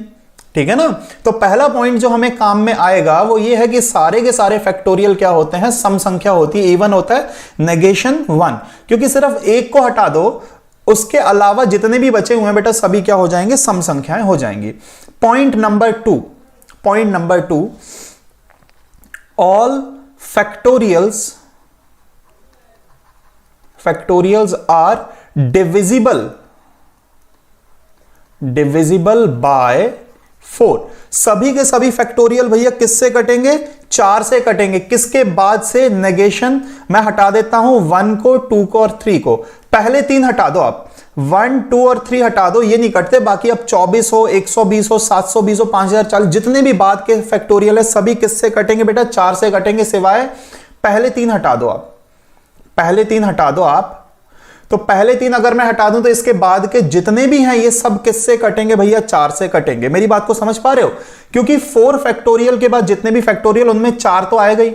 ठीक है ना? तो पहला पॉइंट जो हमें काम में आएगा वो ये है कि सारे के सारे फैक्टोरियल क्या होते हैं? सम संख्या होती है, इवन होता है। नेगेशन 1, क्योंकि सिर्फ एक को हटा दो, उसके अलावा जितने भी बचे हुए हैं बेटा सभी क्या हो जाएंगे? सम संख्याएं हो जाएंगी। Point number 2, all factorials are divisible by 4। सभी के सभी फैक्टोरियल भैया किससे कटेंगे? 4 से कटेंगे। किसके बाद से? नेगेशन। मैं हटा देता हूं 1 को, 2 को और 3 को। पहले 3 हटा दो आप, 1, 2 और 3 हटा दो, ये नहीं कटते। बाकी अब 24 हो, 120 हो, 720 हो, 5040, जितने भी बाद के फैक्टोरियल है सभी किससे कटेंगे बेटा? 4 से कटेंगे, सिवाय पहले 3 हटा दो आप। पहले 3 हटा दो आप। तो पहले 3 अगर मैं हटा दूं तो इसके बाद के जितने भी हैं ये सब किससे कटेंगे भैया? 4 से कटेंगे। मेरी बात को समझ पा रहे हो? क्योंकि 4 फैक्टोरियल के बाद जितने भी फैक्टोरियल उनमें 4 तो आएगा ही।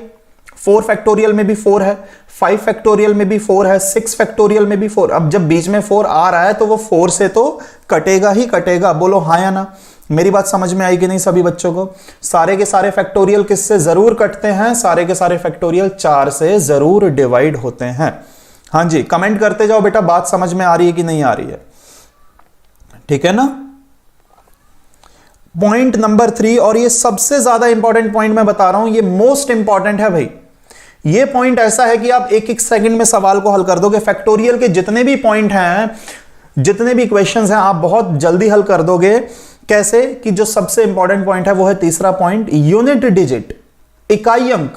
4 फैक्टोरियल में भी 4 है, 5 फैक्टोरियल में भी 4 है, 6 फैक्टोरियल में भी 4। अब जब बीच में 4 आ रहा है तो वो 4 से तो कटेगा ही कटेगा। बोलो हाँ या ना? मेरी बात समझ में आई कि नहीं सभी बच्चों को? सारे के सारे फैक्टोरियल किससे जरूर कटते हैं? सारे के सारे फैक्टोरियल 4 से जरूर डिवाइड होते हैं। हाँ जी, कमेंट करते जाओ बेटा, बात समझ में आ रही है कि नहीं आ रही है? ठीक है ना? पॉइंट नंबर 3, और ये सबसे ज्यादा इंपॉर्टेंट पॉइंट मैं बता रहा हूं, ये मोस्ट इंपॉर्टेंट है भाई। ये पॉइंट ऐसा है कि आप एक एक सेकंड में सवाल को हल कर दोगे। फैक्टोरियल के जितने भी पॉइंट हैं, जितने भी क्वेश्चंस हैं, आप बहुत जल्दी हल कर दोगे। कैसे? कि जो सबसे इंपॉर्टेंट पॉइंट है वो है तीसरा पॉइंट, यूनिट डिजिट, इकाई अंक।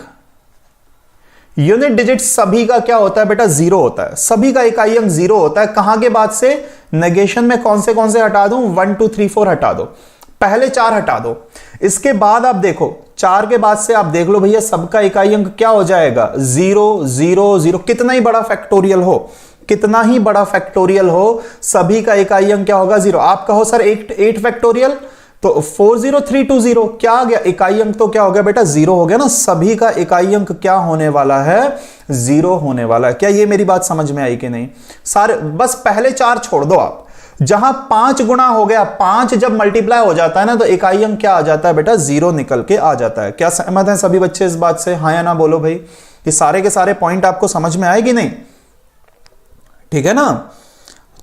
यूनिट डिजिट सभी का क्या होता है बेटा? 0 होता है। सभी का इकाई अंक 0 होता है। कहां के बाद से? नेगेशन में कौन से हटा दूं? 1, 2, 3, 4 हटा दो। पहले 4 हटा दो। इसके बाद आप देखो, 4 के बाद से आप देख लो भैया सबका इकाई अंक क्या हो जाएगा? 0, 0, 0। कितना ही बड़ा फैक्टोरियल हो, कितना ही बड़ा फैक्टोरियल हो, सभी का इकाई अंक क्या होगा? 0। आप कहो सर 8 फैक्टोरियल, तो 40320 क्या आ गया? इकाई अंक तो क्या हो गया बेटा? 0 हो गया ना। सभी का इकाई अंक क्या होने वाला है? 0 होने वाला है। क्या ये मेरी बात समझ में आई कि नहीं? सारे बस पहले 4 छोड़ दो आप। जहां 5 गुना हो गया, 5 जब मल्टीप्लाई हो जाता है ना तो इकाई अंक क्या आ जाता है बेटा? 0 निकल के आ जाता है। क्या सहमत हैं सभी बच्चे इस बात से? हाँ या ना बोलो भाई। ये सारे के सारे पॉइंट आपको समझ में आए कि नहीं? ठीक है ना?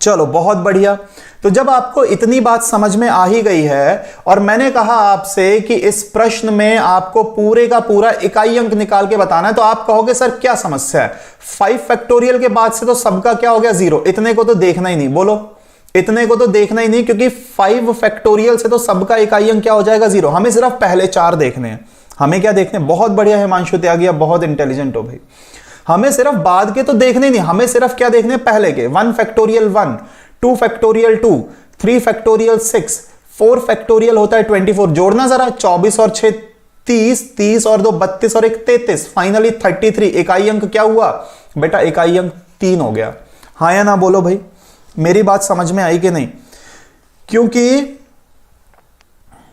चलो बहुत बढ़िया। तो जब आपको इतनी बात समझ में आ ही गई है, और मैंने कहा आपसे कि इस प्रश्न में आपको पूरे का पूरा इकाई अंक निकाल के बताना है, तो आप कहोगे सर क्या समस्या है? 5 फैक्टोरियल के बाद से तो सबका क्या हो गया? 0। इतने को तो देखना ही नहीं। बोलो, इतने को तो देखना ही नहीं, क्योंकि 5 फैक्टोरियल से तो सबका इकाई अंक क्या हो जाएगा? 0। हमें सिर्फ पहले 4 देखने हैं। हमें क्या देखने? बहुत बढ़िया हिमांशु त्यागी, आप बहुत इंटेलिजेंट हो भाई। हमें सिर्फ बाद के तो देखने नहीं, हमें सिर्फ क्या देखने? पहले के। 1 फैक्टोरियल 1, 2 फैक्टोरियल 2, 3 फैक्टोरियल 6, 4 फैक्टोरियल होता है 24। जोड़ना जरा, 24 और 6 30, 30 और 2 32 और 1 33, फाइनली 33। इकाई अंक क्या हुआ बेटा? इकाई अंक 3 हो गया। हाँ या ना बोलो भाई? मेरी बात समझ में आई कि नहीं? क्योंकि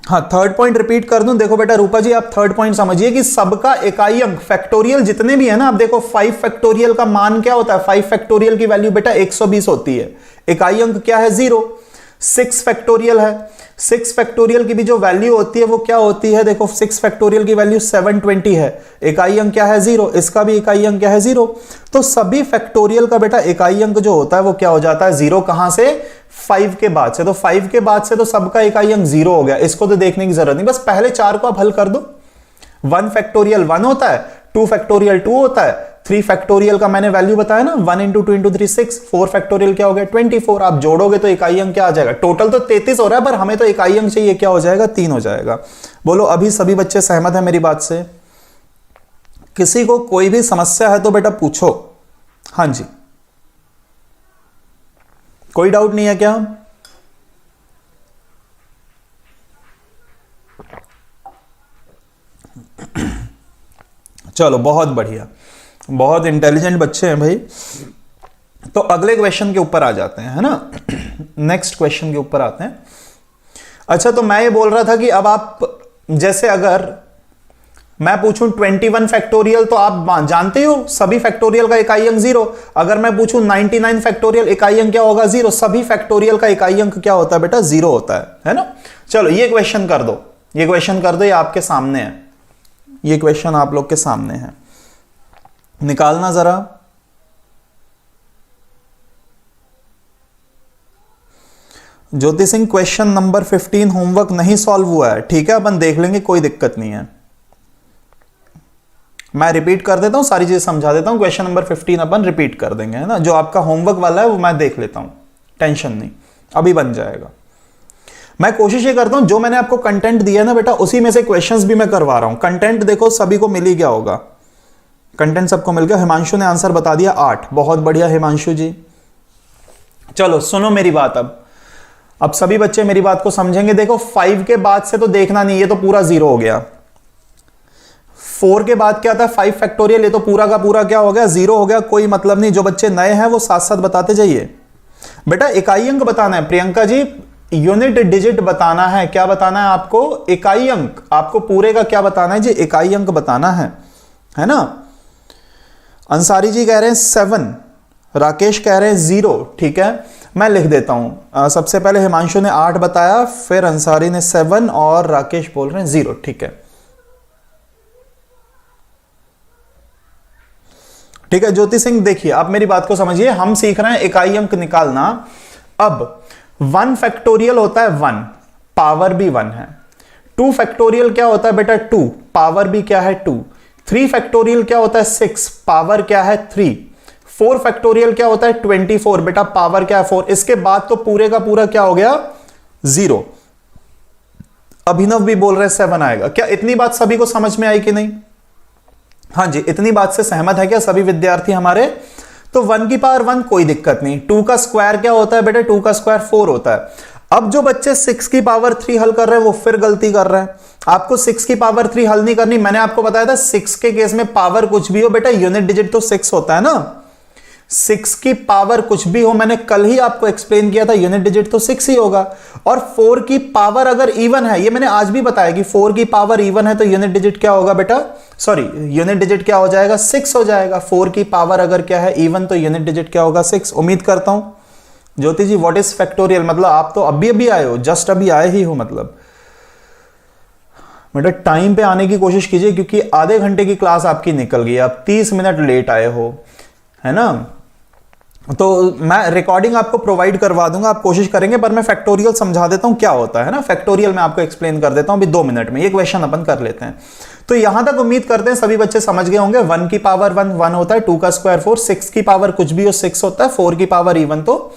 हाँ, थर्ड पॉइंट रिपीट कर दूं। देखो बेटा रूपा जी, आप थर्ड पॉइंट समझिए कि सबका इकाई अंक फैक्टोरियल जितने भी है ना, आप देखो 5 फैक्टोरियल का मान क्या होता है? 5 फैक्टोरियल की वैल्यू बेटा 120 होती है। इकाई अंक क्या है? 0। 6 फैक्टोरियल है, 6 फैक्टोरियल की भी जो वैल्यू होती है वो क्या होती है? देखो 6 फैक्टोरियल की वैल्यू 720 है। इकाई अंक क्या है? 0। इसका भी इकाई अंक क्या है? 0। तो सभी फैक्टोरियल का बेटा इकाई अंक जो होता है वो क्या हो जाता है? 0। कहां से? 5 के बाद से। तो 5 के बाद से तो सबका इकाई अंक 0 हो गया। इसको तो देखने की जरूरत नहीं, बस पहले 4 को आप हल कर दो। 1 फैक्टोरियल 1 होता है, 2 फैक्टोरियल 2 होता है, 3 फैक्टोरियल का मैंने वैल्यू बताया ना, 1 इंटू 2 इंटू 3 6, 4 फैक्टोरियल क्या हो गया 24। आप जोड़ोगे तो इकाई अंक क्या आ जाएगा, टोटल तो 33 हो रहा है पर हमें तो इकाई अंक चाहिए, क्या हो जाएगा 3 हो जाएगा। बोलो अभी सभी बच्चे सहमत है मेरी बात से? किसी को कोई भी समस्या है तो बेटा पूछो। हाँ जी, कोई डाउट नहीं है क्या? चलो बहुत बढ़िया, बहुत इंटेलिजेंट बच्चे हैं भाई। तो अगले क्वेश्चन के ऊपर आ जाते हैं, है ना। नेक्स्ट क्वेश्चन के ऊपर आते हैं। अच्छा, तो मैं ये बोल रहा था कि अब आप जैसे अगर मैं पूछूं 21 फैक्टोरियल तो आप जानते हो सभी फैक्टोरियल का इकाई अंक 0। अगर मैं पूछूं 99 फैक्टोरियल, इकाई अंक क्या होगा 0। सभी फैक्टोरियल का इकाई अंक क्या होता है बेटा 0 होता है ना। चलो ये क्वेश्चन कर दो, ये क्वेश्चन कर दो, ये आपके सामने है, ये क्वेश्चन आप लोग के सामने है, निकालना जरा। Jyoti Singh question number 15 homework नहीं सॉल्व हुआ है, ठीक है, अपन देख लेंगे, कोई दिक्कत नहीं है। मैं रिपीट कर देता हूं, सारी चीजें समझा देता हूं। क्वेश्चन नंबर 15 अपन रिपीट कर देंगे, है ना। जो आपका होमवर्क वाला है वो मैं देख लेता हूं, टेंशन नहीं, अभी बन जाएगा। मैं कोशिश ये करता हूं जो मैंने आपको कंटेंट दिया है ना बेटा, उसी में से क्वेश्चंस भी मैं करवा रहा हूं। कंटेंट देखो सभी को मिल ही गया होगा, कंटेंट सबको मिल गया। हिमांशु ने आंसर बता दिया 8, बहुत बढ़िया हिमांशु जी। चलो सुनो मेरी बात, अब सभी बच्चे मेरी बात को समझेंगे। देखो 5 के बाद से तो देखना नहीं, ये तो पूरा 0 हो गया। 4 के बाद क्या था 5 फैक्टोरियल, ये तो पूरा का पूरा क्या हो गया 0 हो गया, कोई मतलब नहीं। जो बच्चे नए हैं वो साथ साथ बताते जाइए। बेटा इकाई अंक बताना है प्रियंका जी, यूनिट डिजिट बताना है। क्या बताना है आपको? इकाई अंक। आपको पूरे का क्या बताना है जी? इकाई अंक बताना है ना। अंसारी जी कह रहे हैं 7, राकेश कह रहे हैं 0, ठीक है, मैं लिख देता हूं। सबसे पहले हिमांशु ने 8 बताया, फिर अंसारी ने 7 और राकेश बोल रहे हैं 0, ठीक है। ठीक है ज्योति सिंह, देखिए आप मेरी बात को समझिए, हम सीख रहे हैं इकाई अंक निकालना। अब 1 फैक्टोरियल होता है 1, पावर भी 1 है। 2 फैक्टोरियल क्या होता है बेटा 2, पावर भी क्या है 2। 3 फैक्टोरियल क्या होता है 6, पावर क्या है 3। 4 फैक्टोरियल क्या होता है 24, बेटा पावर क्या है 4। इसके बाद तो पूरे का पूरा क्या हो गया 0। अभिनव भी बोल रहे हैं 7 आएगा। क्या इतनी बात सभी को समझ में आई कि नहीं? हाँ जी, इतनी बात से सहमत है क्या सभी विद्यार्थी हमारे? तो 1 की पावर 1 कोई दिक्कत नहीं। 2 का स्क्वायर क्या होता है बेटा? 2 का स्क्वायर 4 होता है। अब जो बच्चे 6 की पावर 3 हल कर रहे हैं वो फिर गलती कर रहे हैं। आपको 6 की पावर 3 हल नहीं करनी। मैंने आपको बताया था 6 के केस में पावर कुछ भी हो बेटा, यूनिट डिजिट तो 6 होता है ना। 6 की पावर कुछ भी हो, मैंने कल ही आपको एक्सप्लेन किया था, यूनिट डिजिट तो 6 ही होगा। और 4 की पावर अगर इवन है, ये मैंने आज भी बताया कि 4 की पावर इवन है तो यूनिट डिजिट क्या होगा बेटा, सॉरी यूनिट डिजिट क्या हो जाएगा 6 हो जाएगा। 4 की पावर अगर क्या है इवन तो यूनिट डिजिट क्या होगा 6। उम्मीद करता हूं ज्योति जी व्हाट इज फैक्टोरियल, मतलब आप तो अभी अभी आए हो, जस्ट अभी आए ही हो, मतलब बेटा टाइम पे आने की कोशिश कीजिए क्योंकि आधे घंटे की क्लास आपकी निकल गई, आप 30 मिनट लेट आए हो, है ना। तो मैं रिकॉर्डिंग आपको प्रोवाइड करवा दूंगा, आप कोशिश करेंगे, पर मैं फैक्टोरियल समझा देता हूं क्या होता है ना। फैक्टोरियल मैं आपको एक्सप्लेन कर देता हूं अभी 2 मिनट में। ये क्वेश्चन अपन कर लेते हैं। तो यहां तक उम्मीद करते हैं सभी बच्चे समझ गए होंगे। 1 की पावर 1 होता है, 2 का स्क्वायर 4, 6 की पावर कुछ भी हो 6 होता है, 4 की पावर इवन तो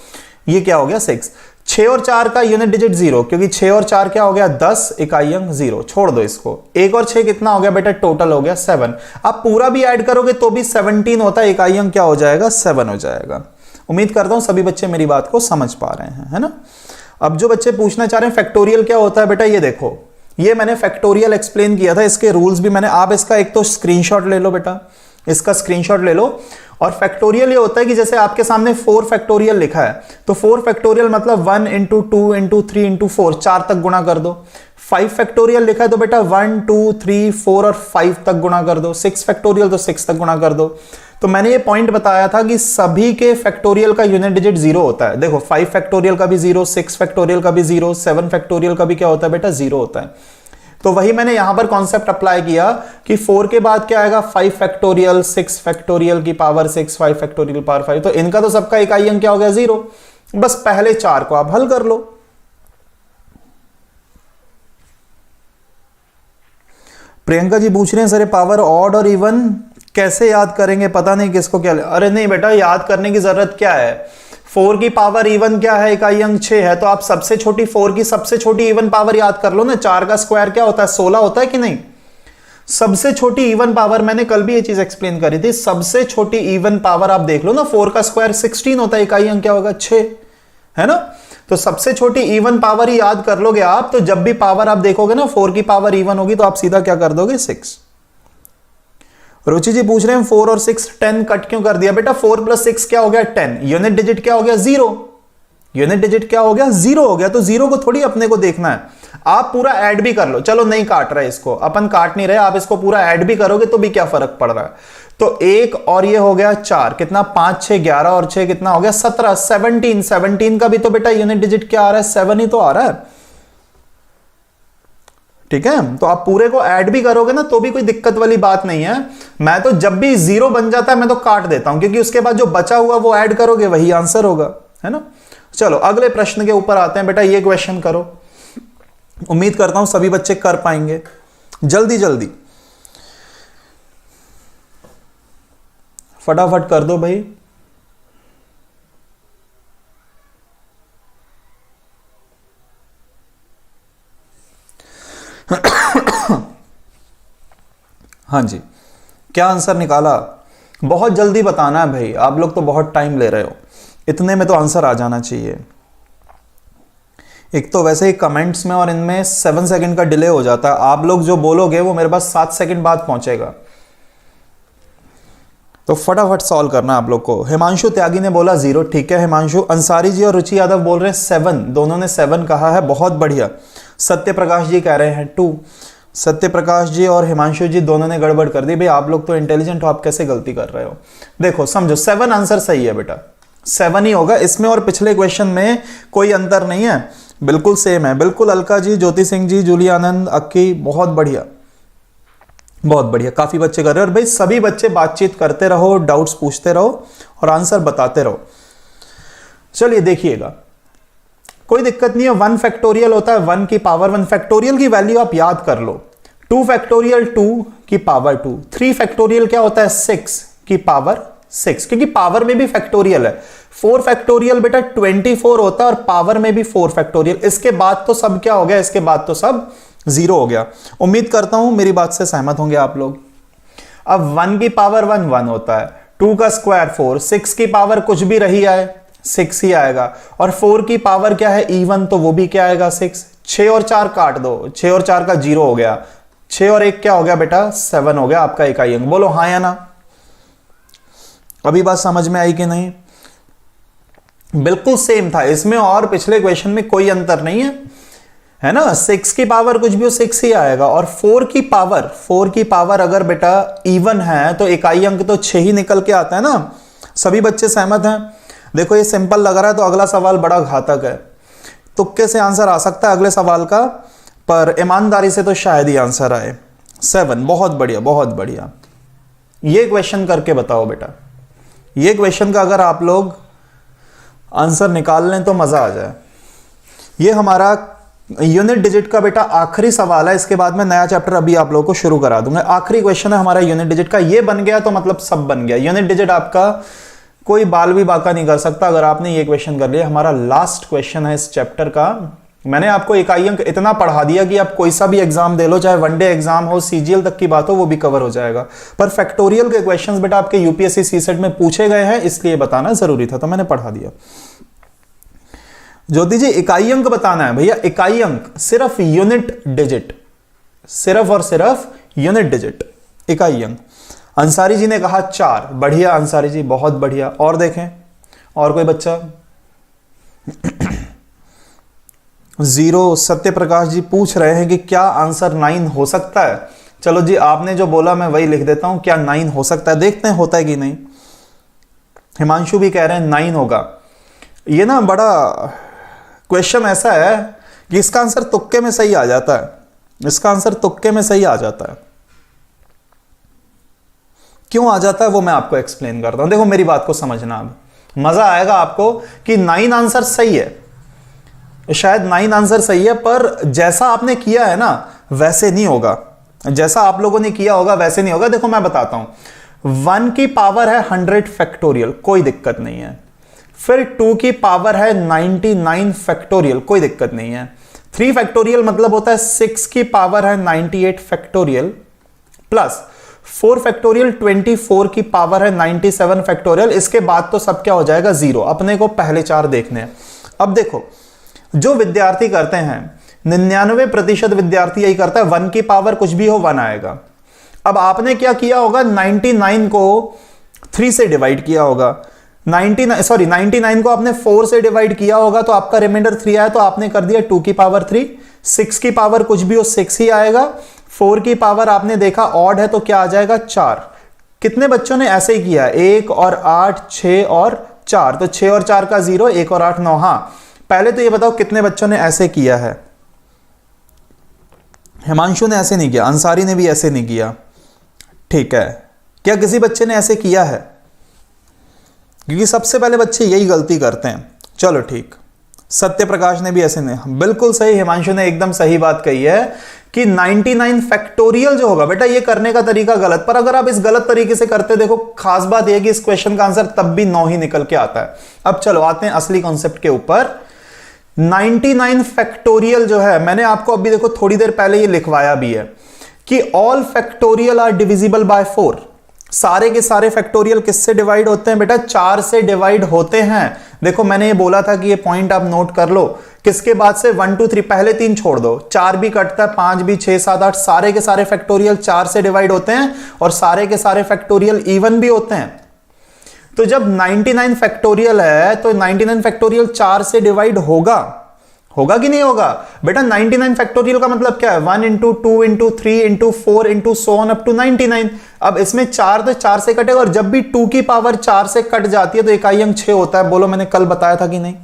ये क्या हो गया 6। 6 और 4 का यूनिट डिजिट 0, क्योंकि 6 और 4 क्या हो गया 10, इकाई अंक 0, छोड़ दो इसको। 1 और 6 कितना हो गया बेटा, टोटल हो गया 7। आप पूरा भी ऐड करोगे तो भी 17 होता है, इकाई अंक क्या हो जाएगा 7 हो जाएगा। उम्मीद करता हूं सभी बच्चे मेरी बात को समझ पा रहे हैं, है ना। अब जो बच्चे पूछना चाह रहे हैं फैक्टोरियल क्या होता है बेटा, ये देखो, ये मैंने फैक्टोरियल एक्सप्लेन किया था, इसके रूल्स भी मैंने, आप इसका एक तो स्क्रीनशॉट ले लो बेटा, इसका स्क्रीनशॉट ले लो। और फैक्टोरियल ये होता है कि जैसे आपके सामने 4 फैक्टोरियल लिखा है तो 4 फैक्टोरियल मतलब 1 इंटू 2 इंटू 3 इंटू 4, 4 तक गुणा कर दो। 5 फैक्टोरियल लिखा है तो बेटा 1 2 3 4 और 5 तक गुणा कर दो। 6 फैक्टोरियल तो 6 तक गुणा कर दो। तो मैंने ये पॉइंट बताया था कि सभी के फैक्टोरियल का यूनिट डिजिट 0 होता है। देखो 5 फैक्टोरियल का भी 0, 6 फैक्टोरियल का भी 0, 7 फैक्टोरियल का भी क्या होता है बेटा 0 होता है। तो वही मैंने यहां पर कॉन्सेप्ट अप्लाई किया कि 4 के बाद क्या आएगा 5 फैक्टोरियल, 6 फैक्टोरियल की पावर 6, 5 फैक्टोरियल पावर 5, तो इनका तो सबका इकाई अंक क्या हो गया 0। बस पहले 4 को आप हल कर लो। प्रियंका जी पूछ रहे हैं सर पावर ऑड और इवन कैसे याद करेंगे, पता नहीं किसको क्या। अरे नहीं बेटा, याद करने की जरूरत क्या है, 4 की पावर इवन क्या है, इकाई अंक 6 है, तो आप सबसे छोटी 4 की सबसे छोटी इवन पावर याद कर लो ना। 4 का स्क्वायर क्या होता है, 16 होता है कि नहीं। सबसे छोटी इवन पावर, मैंने कल भी ये चीज एक्सप्लेन करी थी, सबसे छोटी इवन पावर आप देख लो ना, 4 का स्क्वायर 16 होता है, इकाई अंक क्या होगा 6, है ना। तो सबसे छोटी इवन पावर ही याद कर लोगे आप, तो जब भी पावर आप देखोगे ना 4 की पावर इवन होगी तो आप सीधा क्या कर दोगे 6। रुचि जी पूछ रहे हैं 4 और 6 10 कट क्यों कर दिया। बेटा 4 + 6 क्या हो गया 10, यूनिट डिजिट क्या हो गया 0, यूनिट डिजिट क्या हो गया 0 हो गया। तो 0 को थोड़ी अपने को देखना है, आप पूरा ऐड भी कर लो। चलो नहीं काट रहा है इसको, अपन काट नहीं रहे, आप इसको पूरा ऐड भी करोगे तो भी क्या फर्क पड़ रहा है। तो 1 और ये हो गया 4, कितना 5 6 11 और 6 कितना हो गया 17, 17 17 का भी तो बेटा यूनिट डिजिट क्या आ रहा है 7 ही तो आ रहा है, ठीक है। तो आप पूरे को ऐड भी करोगे ना तो भी कोई दिक्कत वाली बात नहीं है। मैं तो जब भी 0 बन जाता है मैं तो काट देता हूं, क्योंकि उसके बाद जो बचा हुआ वो ऐड करोगे वही आंसर होगा, है ना। चलो अगले प्रश्न के ऊपर आते हैं। बेटा ये क्वेश्चन करो, उम्मीद करता हूं सभी बच्चे कर पाएंगे, जल्दी जल्दी फटाफट कर दो भाई। हाँ जी, क्या आंसर निकाला, बहुत जल्दी बताना है भाई, आप लोग तो बहुत टाइम ले रहे हो, इतने में तो आंसर आ जाना चाहिए। एक तो वैसे ही कमेंट्स में और इनमें 7 सेकंड का डिले हो जाता है, आप लोग जो बोलोगे वो मेरे पास 7 सेकंड बाद पहुंचेगा, तो फटाफट सॉल्व करना आप लोग को। हिमांशु त्यागी ने बोला 0, ठीक है हिमांशु। अंसारी जी और रुचि यादव बोल रहे हैं 7, दोनों ने 7 कहा है, बहुत बढ़िया। सत्य प्रकाश जी कह रहे हैं 2, सत्य प्रकाश जी और हिमांशु जी दोनों ने गड़बड़ कर दी। भाई आप लोग तो इंटेलिजेंट हो, आप कैसे गलती कर रहे हो। देखो समझो 7 आंसर सही है बेटा, 7 ही होगा इसमें, और पिछले क्वेश्चन में कोई अंतर नहीं है, बिल्कुल सेम है, बिल्कुल। अलका जी, ज्योति सिंह जी, जूली आनंद, अक्की, बहुत बढ़िया बहुत बढ़िया, काफी बच्चे कर रहे हो। और भाई सभी बच्चे बातचीत करते रहो, डाउट्स पूछते रहो और आंसर बताते रहो। चलिए देखिएगा, कोई दिक्कत नहीं है। 1 फैक्टोरियल होता है 1 की पावर 1, फैक्टोरियल की वैल्यू आप याद कर लो। 2 फैक्टोरियल 2 की पावर 2, 3 फैक्टोरियल क्या होता है 6 की पावर 6, क्योंकि पावर में भी फैक्टोरियल है। 4 फैक्टोरियल बेटा 24 होता है और पावर में भी 4 फैक्टोरियल। इसके बाद तो सब क्या हो गया, इसके बाद तो सब 0 हो गया। उम्मीद करता हूं मेरी बात से सहमत होंगे आप लोग। अब 1 की पावर 1 1 होता है, 2 का स्क्वायर 4, 6 की पावर कुछ भी रही आए 6 ही आएगा, और 4 की पावर क्या है इवन, तो वो भी क्या आएगा 6। 6 और 4 काट दो, 6 और 4 का 0 हो गया, 6 और 1 क्या हो गया बेटा 7 हो गया आपका इकाई अंक। बोलो हाँ या ना, अभी बात समझ में आई कि नहीं। बिल्कुल सेम था इसमें और पिछले क्वेश्चन में, कोई अंतर नहीं है ना। 6 की पावर कुछ भी हो 6 ही आएगा, और 4 की पावर अगर बेटा इवन है तो इकाई अंक तो 6 ही निकल के आता है ना। सभी बच्चे सहमत हैं। देखो ये सिंपल लग रहा है तो अगला सवाल बड़ा घातक है, तुक्के से आंसर आ सकता है अगले सवाल का, पर ईमानदारी से तो शायद ही आंसर आए। 7, बहुत बढ़िया बहुत बढ़िया। ये क्वेश्चन करके बताओ बेटा, ये क्वेश्चन का अगर आप लोग आंसर निकाल लें तो मजा आ जाए। ये हमारा यूनिट डिजिट का बेटा आखिरी सवाल है, इसके बाद में नया चैप्टर अभी आप लोगों को शुरू करा दूंगा। आखिरी क्वेश्चन है हमारा यूनिट डिजिट का, ये बन गया तो मतलब सब बन गया। यूनिट डिजिट आपका कोई बाल भी बाका नहीं कर सकता अगर आपने ये क्वेश्चन कर लिया। हमारा लास्ट क्वेश्चन है इस चैप्टर का। मैंने आपको इकाई अंक इतना पढ़ा दिया कि आप कोई सा भी एग्जाम दे लो, चाहे वनडे एग्जाम हो, सीजीएल तक की बात हो, वो भी कवर हो जाएगा। पर फैक्टोरियल के क्वेश्चंस बेटा आपके यूपीएससी सीसेट में पूछे गए हैं, इसलिए बताना जरूरी था, तो मैंने पढ़ा दिया। ज्योति जी इकाई अंक बताना है भैया, इकाई अंक सिर्फ यूनिट डिजिट, सिर्फ और सिर्फ यूनिट डिजिट इकाई अंक। अंसारी जी ने कहा 4, बढ़िया अंसारी जी बहुत बढ़िया। और देखें और कोई बच्चा 0। सत्य प्रकाश जी पूछ रहे हैं कि क्या आंसर 9 हो सकता है। चलो जी आपने जो बोला मैं वही लिख देता हूं, क्या 9 हो सकता है, देखते हैं होता है कि नहीं। हिमांशु भी कह रहे हैं 9 होगा। ये ना बड़ा क्वेश्चन ऐसा है कि इसका आंसर तुक्के में सही आ जाता है, इसका आंसर तुक्के में सही आ जाता है। क्यों आ जाता है वो मैं आपको एक्सप्लेन करता हूं। देखो मेरी बात को समझना, अब मजा आएगा आपको कि 9 आंसर सही है, शायद 9 आंसर सही है, पर जैसा आपने किया है ना वैसे नहीं होगा, जैसा आप लोगों ने किया होगा वैसे नहीं होगा। देखो मैं बताता हूं, 1 की पावर है 100 फैक्टोरियल, कोई दिक्कत नहीं है। फिर 2 की पावर है 99 फैक्टोरियल, कोई दिक्कत नहीं है। 3 फैक्टोरियल मतलब होता है 6 की पावर है 98 फैक्टोरियल, प्लस 4 फैक्टोरियल 24 की पावर है 97 फैक्टोरियल। इसके बाद तो सब क्या हो जाएगा, जीरो। अपने को पहले 4 देखने हैं। अब देखो, जो विद्यार्थी करते हैं 99% विद्यार्थी यही करता है, 1 की पावर कुछ भी हो 1 आएगा। अब आपने क्या किया होगा, 99 को 3 से डिवाइड किया होगा, 99 को आपने 4 से डिवाइड किया होगा, तो आपका रिमाइंडर 3 आया, तो आपने कर दिया 2 की पावर 3। 6 की पावर कुछ भी हो 6 ही आएगा। 4 की पावर आपने देखा ऑड है तो क्या आ जाएगा, 4। कितने बच्चों ने ऐसे ही किया, 1 और 8, 6 और 4, तो 6 और 4 का 0, 1 और 8 9। हाँ, पहले तो ये बताओ कितने बच्चों ने ऐसे किया है। हिमांशु ने ऐसे नहीं किया, अंसारी ने भी ऐसे नहीं किया, ठीक है। क्या किसी बच्चे ने ऐसे किया है? क्योंकि सबसे पहले बच्चे यही गलती करते हैं। चलो ठीक, सत्य प्रकाश ने भी ऐसे नहीं, बिल्कुल सही, हिमांशु ने एकदम सही बात कही है कि 99 फैक्टोरियल जो होगा, बेटा ये करने का तरीका गलत, पर अगर आप इस गलत तरीके से करते, देखो खास बात यह है कि इस क्वेश्चन का आंसर तब भी 9 ही निकल के आता है। अब चलो आते हैं असली कॉन्सेप्ट के ऊपर। 99 फैक्टोरियल जो है, मैंने आपको अभी देखो थोड़ी देर पहले ये लिखवाया भी है कि all factorial are divisible by 4। सारे के सारे फैक्टोरियल किससे डिवाइड होते हैं बेटा, 4 से डिवाइड होते हैं। देखो मैंने ये बोला था कि ये पॉइंट आप नोट कर लो, किसके बाद से 1 2 3, पहले 3 छोड़ दो, 4 भी कटता है, 5 भी, 6 7 8, सारे के सारे फैक्टोरियल 4 से डिवाइड होते हैं, और सारे के सारे फैक्टोरियल इवन भी होते हैं। तो जब 99 फैक्टोरियल है तो 99 फैक्टोरियल 4 से डिवाइड होगा, होगा कि नहीं होगा बेटा। 99 फैक्टोरियल का मतलब क्या है, 1 into 2 into 3 into 4 into so on up to 99। अब इसमें 4 तो 4 से कटेगा, और जब भी 2 की पावर 4 से कट जाती है तो इकाई अंक 6 होता है। बोलो मैंने कल बताया था कि नहीं?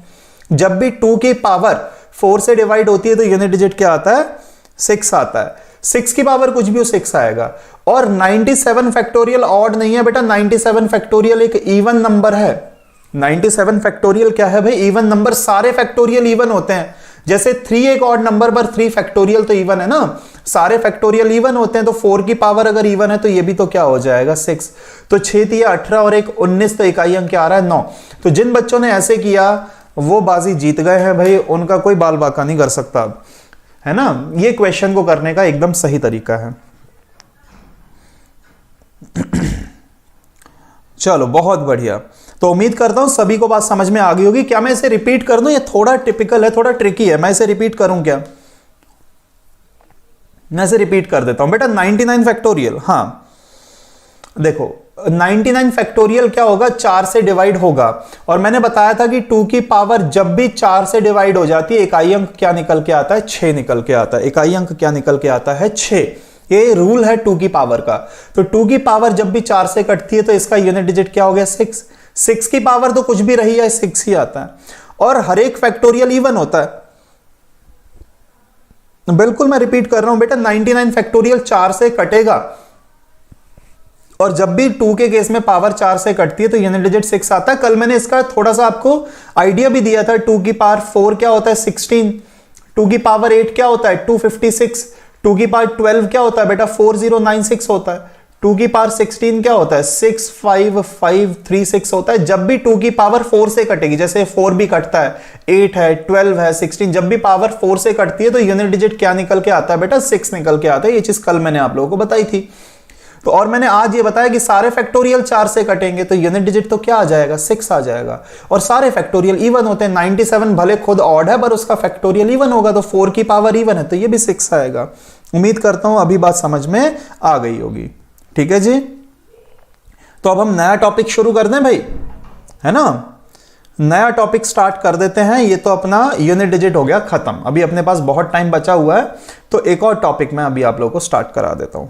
जब भी 2 की पावर 4 से डिवाइड होती है तो यूनिट डिजिट क्या आता है, 6 आता है। 6 की पावर कुछ भी हो 6 आएगा। और 97 फैक्टोरियल ऑड नहीं है बेटा, 97 फैक्टोरियल एक इवन नंबर है। 97 फैक्टोरियल क्या है भाई, इवन नंबर। सारे फैक्टोरियल इवन होते हैं। जैसे 3 एक ऑड नंबर पर 3 फैक्टोरियल तो इवन है ना, सारे फैक्टोरियल इवन होते हैं। तो 4 की पावर अगर इवन है तो ये भी तो क्या हो जाएगा, 6। तो 6 3 18 और 1 19, तो इकाई अंक क्या आ रहा है, 9। तो जिन बच्चों ने ऐसे किया वो बाजी जीत गए हैं भाई, उनका कोई बाल बाका नहीं कर सकता अब, है ना। ये क्वेश्चन को करने का एकदम सही तरीका है। चलो बहुत बढ़िया। तो उम्मीद करता हूं सभी को बात समझ में आ गई होगी। क्या मैं इसे रिपीट कर दूं? ये थोड़ा टिपिकल है, थोड़ा ट्रिकी है। मैं इसे रिपीट करूं क्या? मैं इसे रिपीट कर देता हूं बेटा। 99 फैक्टोरियल, हां देखो 99 फैक्टोरियल क्या होगा, 4 से डिवाइड होगा। और मैंने बताया था कि 2 की पावर जब भी 4 से डिवाइड हो जाती है, इकाई अंक क्या निकल के आता है, 6 निकल के आता है। इकाई अंक क्या निकल के आता है, 6। ये रूल है 2 की पावर का। तो 2 की पावर जब भी 4 से कटती है तो इसका यूनिट डिजिट क्या हो गया, 6। 6 की पावर तो कुछ भी रही है, 6 ही आता है। और हर एक फैक्टोरियल इवन होता है। बिल्कुल मैं रिपीट कर रहा हूं बेटा, 99 फैक्टोरियल 4 से कटेगा, और जब भी 2 के केस में पावर 4 से कटती है तो यूनिट डिजिट 6 आता है। कल मैंने इसका थोड़ा सा आपको आइडिया भी दिया था। 2 की पावर 4 क्या होता है, 16। 2 की पावर 8 क्या होता है, 256। 2 की पावर 12 क्या होता है बेटा, 4096 होता है। 2 की पावर 16 क्या होता है, 65536 होता है। जब भी 2 की पावर 4 से कटेगी, जैसे 4 भी कटता है, 8 है, 12 है, 16, जब भी पावर 4 से कटती है तो यूनिट डिजिट क्या निकल के आता है बेटा, 6 निकल के आता है। ये चीज कल मैंने आप लोगों को बताई थी। तो और मैंने आज ये बताया कि सारे फैक्टोरियल 4 से कटेंगे तो यूनिट डिजिट तो क्या आ जाएगा, 6 आ जाएगा। और सारे फैक्टोरियल इवन होते हैं। 97 भले खुद ऑड है पर उसका फैक्टोरियल इवन होगा, तो 4 की पावर इवन है तो ये भी 6 आएगा। उम्मीद करता हूं अभी बात समझ में आ गई होगी। ठीक है जी, तो अब हम नया टॉपिक शुरू कर दें भाई, है ना। नया टॉपिक स्टार्ट कर देते हैं। ये तो अपना यूनिट डिजिट हो गया खत्म। अभी अपने पास बहुत टाइम बचा हुआ है, तो एक और टॉपिक मैं अभी आप लोगों को स्टार्ट करा देता हूं।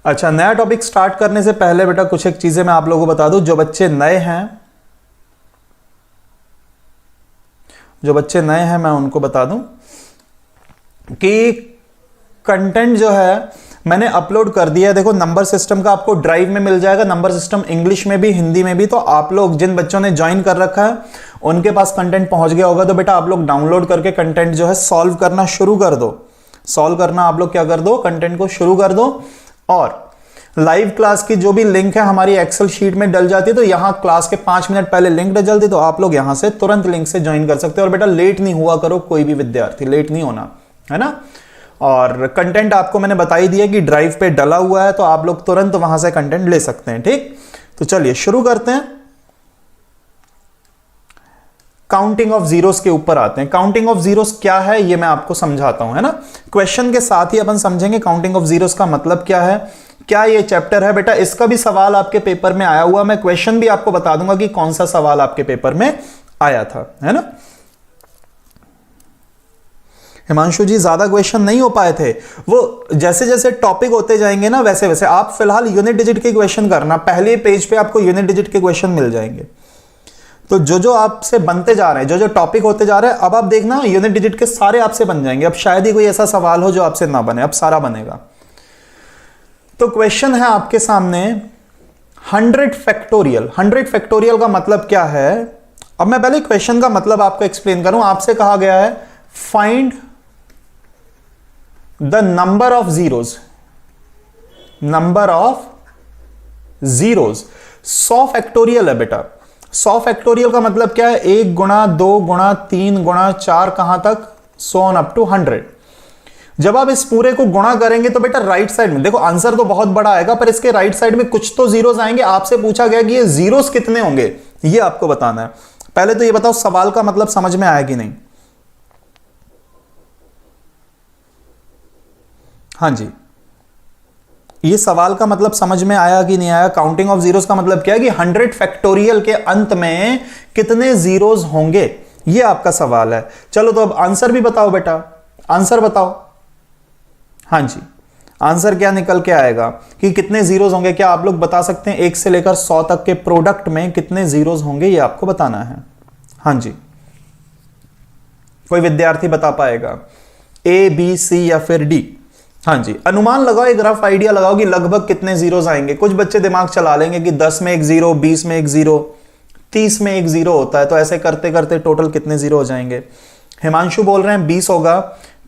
अच्छा, नया टॉपिक स्टार्ट करने से पहले बेटा कुछ एक चीजें मैं आप लोगों को बता दूं। जो बच्चे नए हैं मैं उनको बता दूं कि कंटेंट जो है मैंने अपलोड कर दिया है। देखो नंबर सिस्टम का आपको ड्राइव में मिल जाएगा, नंबर सिस्टम इंग्लिश में भी हिंदी में भी। तो आप लोग जिन बच्चों ने ज्वाइन कर रखा है उनके पास कंटेंट पहुंच गया होगा, तो बेटा आप लोग डाउनलोड करके कंटेंट जो है सॉल्व करना शुरू कर दो। सॉल्व करना आप लोग क्या कर दो, कंटेंट को शुरू कर दो। और लाइव क्लास की जो भी लिंक है हमारी एक्सेल शीट में डल जाती है, तो यहां क्लास के 5 मिनट पहले लिंक डल जाती है, तो आप लोग यहां से तुरंत लिंक से ज्वाइन कर सकते हो। और बेटा लेट नहीं हुआ करो, कोई भी विद्यार्थी लेट नहीं होना, है ना। और कंटेंट आपको मैंने बता ही दिया कि ड्राइव पे डला हुआ है, तो आप लोग तुरंत वहां से कंटेंट ले सकते हैं। ठीक, तो चलिए शुरू करते हैं। काउंटिंग ऑफ जीरोस के ऊपर आते हैं। काउंटिंग ऑफ जीरोस क्या है ये मैं आपको समझाता हूं, है ना। क्वेश्चन के साथ ही अपन समझेंगे काउंटिंग ऑफ जीरोस का मतलब क्या है, क्या ये चैप्टर है। बेटा इसका भी सवाल आपके पेपर में आया हुआ, मैं क्वेश्चन भी आपको बता दूंगा कि कौन सा सवाल आपके पेपर में आया था, है ना। हिमांशु जी ज्यादा क्वेश्चन नहीं हो पाए थे, वो जैसे जैसे टॉपिक होते जाएंगे ना वैसे वैसे। आप फिलहाल यूनिट डिजिट के क्वेश्चन करना, पहले पेज पे आपको यूनिट डिजिट के क्वेश्चन मिल जाएंगे। तो जो जो आपसे बनते जा रहे हैं, जो जो टॉपिक होते जा रहे हैं, अब आप देखना यूनिट डिजिट के सारे आपसे बन जाएंगे। अब शायद ही कोई ऐसा सवाल हो जो आपसे ना बने, अब सारा बनेगा। तो क्वेश्चन है आपके सामने 100 फैक्टोरियल। 100 फैक्टोरियल का मतलब क्या है, अब मैं पहले क्वेश्चन का मतलब आपको एक्सप्लेन करूं। आपसे कहा गया है find the number of zeros, number of zeros. 100 factorial है बेटा। 100 फैक्टोरियल का मतलब क्या है, 1 गुणा 2 गुणा 3 गुणा 4 कहां तक, सो ऑन अप टू 100। जब आप इस पूरे को गुणा करेंगे तो बेटा राइट साइड में देखो, आंसर तो बहुत बड़ा आएगा पर इसके राइट साइड में कुछ तो जीरोस आएंगे। आपसे पूछा गया कि ये जीरोस कितने होंगे, ये आपको बताना है। पहले तो ये बताओ सवाल का मतलब समझ में आया कि नहीं। हाँ जी, ये सवाल का मतलब समझ में आया कि नहीं आया। काउंटिंग ऑफ जीरोस का मतलब क्या है कि 100 फैक्टोरियल के अंत में कितने जीरोस होंगे, ये आपका सवाल है। चलो तो अब आंसर भी बताओ बेटा, आंसर बताओ। हाँ जी, आंसर क्या निकल के आएगा कि कितने जीरोस होंगे, क्या आप लोग बता सकते हैं 1 से लेकर 100 तक के प्रोडक्ट में कितने जीरोस होंगे, ये आपको बताना है। हाँ जी, कोई विद्यार्थी बता पाएगा, ए बी सी या फिर डी। हाँ जी, अनुमान लगाओ, एक रफ आइडिया लगाओ कि लगभग कितने जीरोस आएंगे। कुछ बच्चे दिमाग चला लेंगे कि 10 में एक जीरो, 20 में एक जीरो, 30 में एक जीरो होता है, तो ऐसे करते करते टोटल कितने जीरो हो जाएंगे। हिमांशु बोल रहे हैं 20 होगा,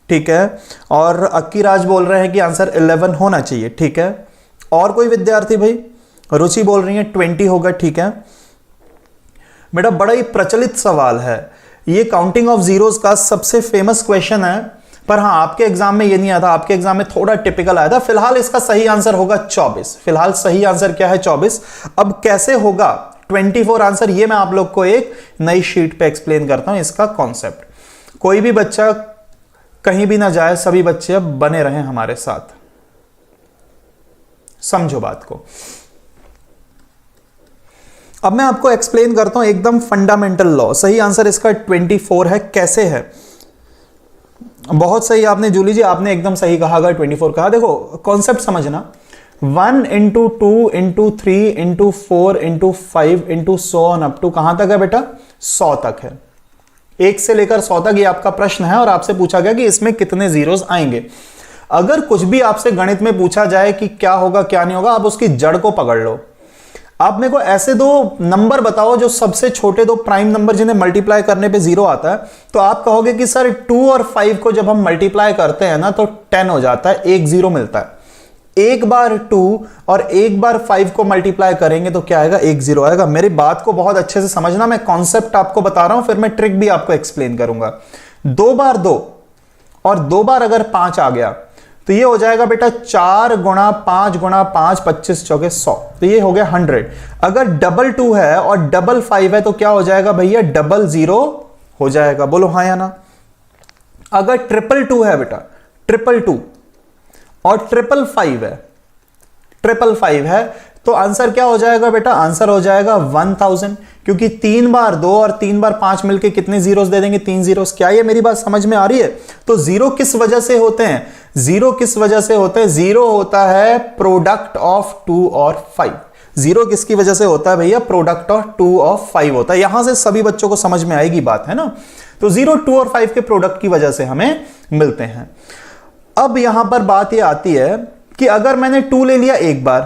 ठीक है। और अक्की राज बोल रहे हैं कि आंसर 11 होना चाहिए, ठीक है। और कोई विद्यार्थी भाई, रुचि बोल रही है 20 होगा, ठीक है। बेटा बड़ा ही प्रचलित सवाल है ये, काउंटिंग ऑफ जीरोस का सबसे फेमस क्वेश्चन है, पर हाँ आपके एग्जाम में ये नहीं आया था, आपके एग्जाम में थोड़ा टिपिकल आया था। फिलहाल इसका सही आंसर होगा 24। फिलहाल सही आंसर क्या है, 24। अब कैसे होगा 24 आंसर, ये मैं आप लोग को एक नई शीट पे एक्सप्लेन करता हूं इसका कॉन्सेप्ट। कोई भी बच्चा कहीं भी ना जाए, सभी बच्चे अब बने रहें हमारे साथ, समझो बात को। अब मैं आपको एक्सप्लेन करता हूं एकदम फंडामेंटल लॉ। सही आंसर इसका 24 है। कैसे है, बहुत सही आपने जूली जी, आपने एकदम सही कहा, अगर 24 कहा। देखो कॉन्सेप्ट समझना, 1 into 2 into 3 into 4 into 5 into so on up to कहां तक है बेटा, 100 तक है। 1 से लेकर 100 तक ये आपका प्रश्न है, और आपसे पूछा गया कि इसमें कितने जीरोस आएंगे। अगर कुछ भी आपसे गणित में पूछा जाए कि क्या होगा क्या नहीं होगा, आप उसकी जड़ को पकड़ लो। आप मेरे को ऐसे दो नंबर बताओ जो सबसे छोटे दो प्राइम नंबर जिन्हें मल्टीप्लाई करने पे जीरो आता है, तो आप कहोगे कि सर 2 और 5 को जब हम मल्टीप्लाई करते हैं ना तो 10 हो जाता है, एक जीरो मिलता है। एक बार 2 और एक बार 5 को मल्टीप्लाई करेंगे तो क्या आएगा, एक जीरो आएगा। मेरी बात को बहुत अच्छे से समझना, मैं कॉन्सेप्ट आपको बता रहा हूं, फिर मैं ट्रिक भी आपको एक्सप्लेन करूंगा। 2 बार 2 और 2 बार अगर 5 आ गया तो ये हो जाएगा बेटा 4 गुणा 5 गुणा 5, 25 चौके 100, तो ये हो गया 100। अगर डबल 2 है और डबल 5 है तो क्या हो जाएगा भैया, डबल 0 हो जाएगा। बोलो हाँ या ना। अगर ट्रिपल 2 है बेटा, ट्रिपल 2 और ट्रिपल 5 है, ट्रिपल 5 है, तो आंसर क्या हो जाएगा बेटा, आंसर हो जाएगा 1000, क्योंकि 3 बार 2 और 3 बार 5 मिलके कितने जीरोस दे देंगे, 3 जीरोस। क्या ये मेरी बात समझ में आ रही है। तो जीरो किस वजह से होते हैं, जीरो किस वजह से होते हैं, जीरो होता है प्रोडक्ट ऑफ 2 और 5। जीरो किसकी वजह से होता है भैया, प्रोडक्ट ऑफ 2 और 5 होता है। यहां से सभी बच्चों को समझ में आएगी बात, है ना। तो 0, 2 और 5 के प्रोडक्ट की वजह से हमें मिलते हैं। अब यहां पर बात यह आती है कि अगर मैंने 2 ले लिया एक बार,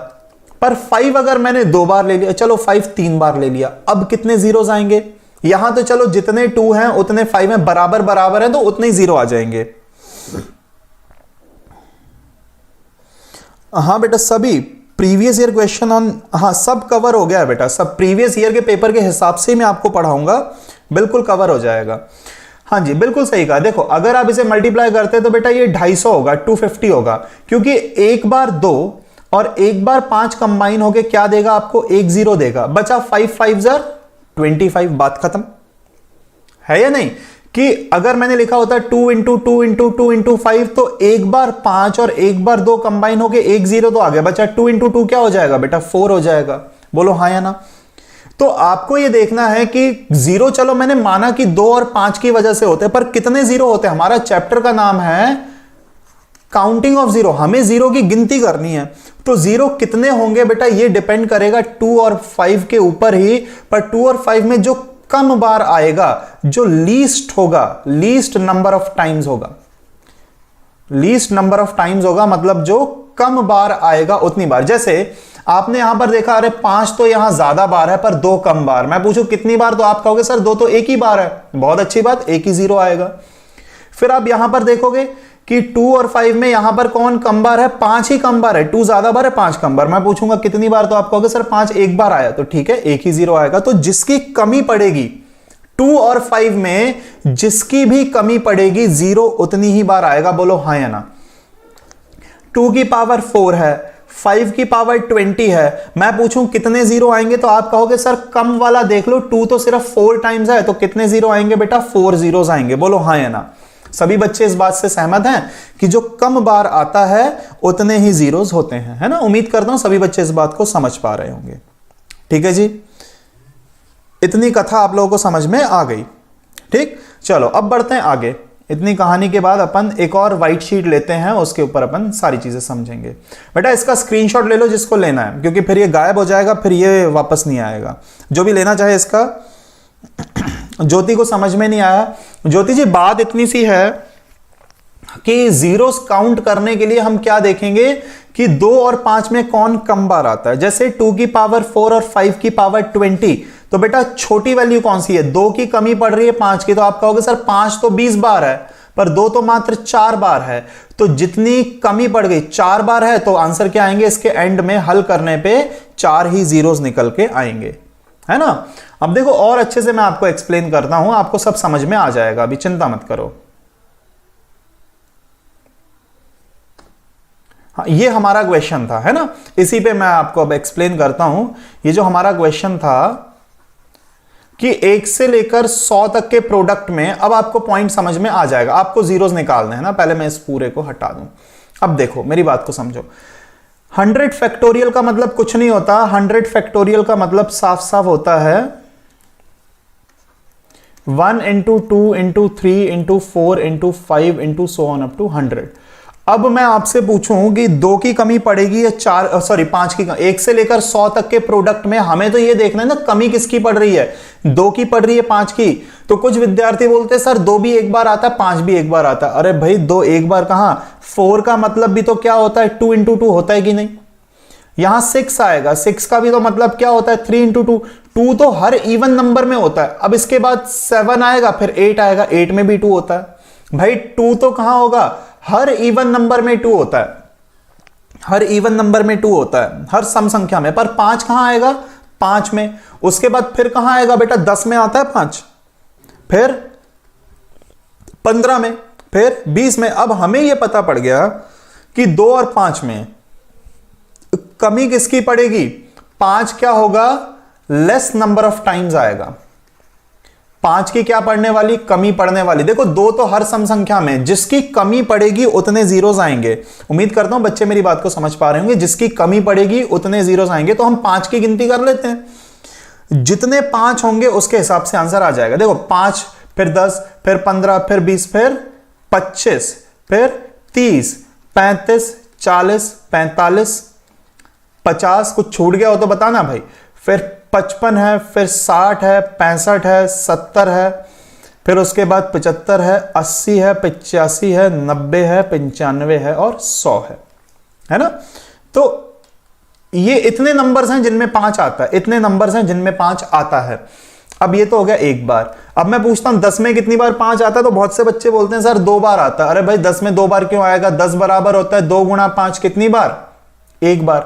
पर 5 अगर मैंने 2 बार ले लिया, चलो 5 3 बार ले लिया, अब कितने जीरोस आएंगे? यहां तो चलो जितने 2 हैं उतने 5 हैं, बराबर बराबर हैं, तो उतने ही जीरो आ जाएंगे। हाँ बेटा, सभी प्रीवियस ईयर क्वेश्चन ऑन, हाँ सब कवर हो गया है बेटा, सब प्रीवियस ईयर के पेपर के हिसाब से मैं आपको पढ़ाऊंगा, बिल्कुल कवर हो जाएगा। हाँ जी, बिल्कुल सही कहा। देखो अगर आप इसे मल्टीप्लाई करते हैं तो बेटा ये 250 होगा, 250 होगा, क्योंकि एक बार 2 और एक बार 5 कंबाइन होके क्या देगा आपको? 1 0 देगा, बचा 5 5 जार 25, बात खत्म है या नहीं? कि अगर मैंने लिखा होता 2 इंटू 2 इंटू 2 इंटू 5, तो एक बार 5 और एक बार 2 कंबाइन होके 1 0 तो आ गया, बचा 2 इंटू 2 क्या हो जाएगा बेटा? 4 हो जाएगा। बोलो हाँ या ना? तो आपको यह देखना है कि जीरो, चलो मैंने माना कि 2 और 5 की वजह से होते हैं, पर कितने जीरो होते हैं? हमारा चैप्टर का नाम है काउंटिंग ऑफ जीरो, हमें जीरो की गिनती करनी है। तो जीरो कितने होंगे बेटा? ये डिपेंड करेगा 2 और 5 के ऊपर ही, पर 2 और 5 में जो कम बार आएगा, जो लीस्ट होगा, लीस्ट नंबर ऑफ टाइम्स होगा, लीस्ट नंबर ऑफ टाइम्स होगा, मतलब जो कम बार आएगा उतनी बार। जैसे आपने यहां पर देखा, अरे 5 तो यहां ज्यादा बार है पर 2 कम बार, मैं पूछूं कितनी बार, तो आप कहोगे सर 2 तो एक ही बार है, बहुत अच्छी बात, एक ही जीरो आएगा। फिर आप यहां पर देखोगे कि 2 और 5 में यहां पर कौन कम बार है? 5 ही कम बार है, 2 ज्यादा बार है, 5 कम बार। मैं पूछूंगा कितनी बार, तो आप कहोगे सर 5 एक बार आया, तो ठीक है, एक ही जीरो आएगा। तो जिसकी कमी पड़ेगी 2 और 5 में, जिसकी भी कमी पड़ेगी जीरो उतनी ही बार आएगा। बोलो हाँ या ना? 2 की पावर 4 है, 5 की पावर 20 है, मैं पूछूं कितने जीरो आएंगे, तो आप कहोगे सर कम वाला देख लो, 2 तो सिर्फ 4 टाइम्स है, तो कितने जीरो आएंगे बेटा? 4 जीरोस आएंगे। बोलो हाँ या ना? सभी बच्चे इस बात से सहमत हैं कि जो कम बार आता है उतने ही जीरोस होते हैं, है ना? उम्मीद करता हूं सभी बच्चे इस बात को समझ पा रहे होंगे। ठीक है जी, इतनी कथा आप लोगों को समझ में आ गई। ठीक, चलो अब बढ़ते हैं आगे। इतनी कहानी के बाद अपन एक और व्हाइट शीट लेते हैं, उसके ऊपर अपन सारी चीजें समझेंगे। बेटा इसका स्क्रीनशॉट ले लो जिसको लेना है, क्योंकि फिर ये गायब हो जाएगा, फिर ये वापस नहीं आएगा। जो भी लेना चाहे इसका। ज्योति को समझ में नहीं आया? ज्योति जी बात इतनी सी है कि जीरोस काउंट करने के लिए हम क्या देखेंगे कि 2 और 5 में कौन कम बार आता है। जैसे 2 की पावर 4 और 5 की पावर 20, तो बेटा छोटी वैल्यू कौन सी है? 2 की कमी पड़ रही है 5 की, तो आप कहोगे सर 5 तो 20 बार है, पर 2 तो मात्र 4 बार है। तो जितनी कमी पड़ गई 4 बार है, तो आंसर क्या आएंगे? इसके एंड में हल करने पे 4 ही जीरोस निकल के आएंगे, है ना? अब देखो और अच्छे से मैं आपको एक्सप्लेन करता हूं, आपको सब समझ में आ जाएगा, अभी चिंता मत करो। हाँ, ये हमारा क्वेश्चन था, है ना? इसी पे मैं आपको अब एक्सप्लेन करता हूं। ये जो हमारा क्वेश्चन था कि 1 से लेकर 100 तक के प्रोडक्ट में, अब आपको पॉइंट समझ में आ जाएगा। आपको जीरोस निकालने हैं ना, पहले मैं इस पूरे को हटा दूं। अब देखो मेरी बात को समझो। 100 फैक्टोरियल का मतलब कुछ नहीं होता। 100 फैक्टोरियल का मतलब साफ साफ होता है 1 into 2 into 3 into 4 into 5 into so on up to 100। अब मैं आपसे पूछूं कि 2 की कमी पड़ेगी या 5 की, 1 से लेकर 100 तक के प्रोडक्ट में हमें तो ये देखना है ना कमी किसकी पड़ रही है? 2 की पड़ रही है 5 की। तो कुछ विद्यार्थी बोलते हैं सर 2 भी एक बार आता है, 5 भी एक बार आता है। अरे भाई 2 एक बार कहां, 4 का मतलब भी तो क्या होता है? 2 इंटू 2 होता है कि नहीं? यहां 6 आएगा, 6 का भी तो मतलब क्या होता है? 3 इंटू 2। 2 तो हर इवन नंबर में होता है। अब इसके बाद 7 आएगा, फिर 8 आएगा, 8 में भी 2 होता है। भाई 2 तो कहां होगा? हर इवन नंबर में 2 होता है, हर इवन नंबर में 2 होता है, हर सम संख्या में। पर 5 कहां आएगा? 5 में। उसके बाद फिर कहां आएगा बेटा? 10 में आता है 5, फिर 15 में, फिर 20 में। अब हमें यह पता पड़ गया कि 2 और 5 में कमी किसकी पड़ेगी? 5 क्या होगा? लेस नंबर ऑफ टाइम्स आएगा। 5 की क्या पड़ने वाली? कमी पड़ने वाली। देखो 2 तो हर सम संख्या में, जिसकी कमी पड़ेगी उतने जीरोस आएंगे। उम्मीद करता हूं बच्चे मेरी बात को समझ पा रहे होंगे। जिसकी कमी पड़ेगी उतने जीरोस आएंगे। तो हम 5 की गिनती कर लेते हैं, जितने 5 होंगे उसके हिसाब से आंसर आ जाएगा। देखो 5, फिर 10, फिर 15, फिर 20, फिर 25, फिर 30, 35, 40, 45, 50। कुछ छूट गया हो तो बताना भाई। फिर 55 है, फिर 60 है, 65 है, 70 है, फिर उसके बाद 75 है, 80 है, 85 है, 90 है, 95 है और 100 है ना। तो ये इतने नंबर्स हैं जिनमें 5 आता है, इतने नंबर्स हैं जिनमें 5 आता है। अब ये तो हो गया एक बार। अब मैं पूछता हूं 10 में कितनी बार 5 आता है, तो बहुत से बच्चे बोलते हैं सर 2 बार आता है। अरे भाई 10 में 2 बार क्यों आएगा? 10 बराबर होता है 2 गुणा 5 कितनी बार? एक बार।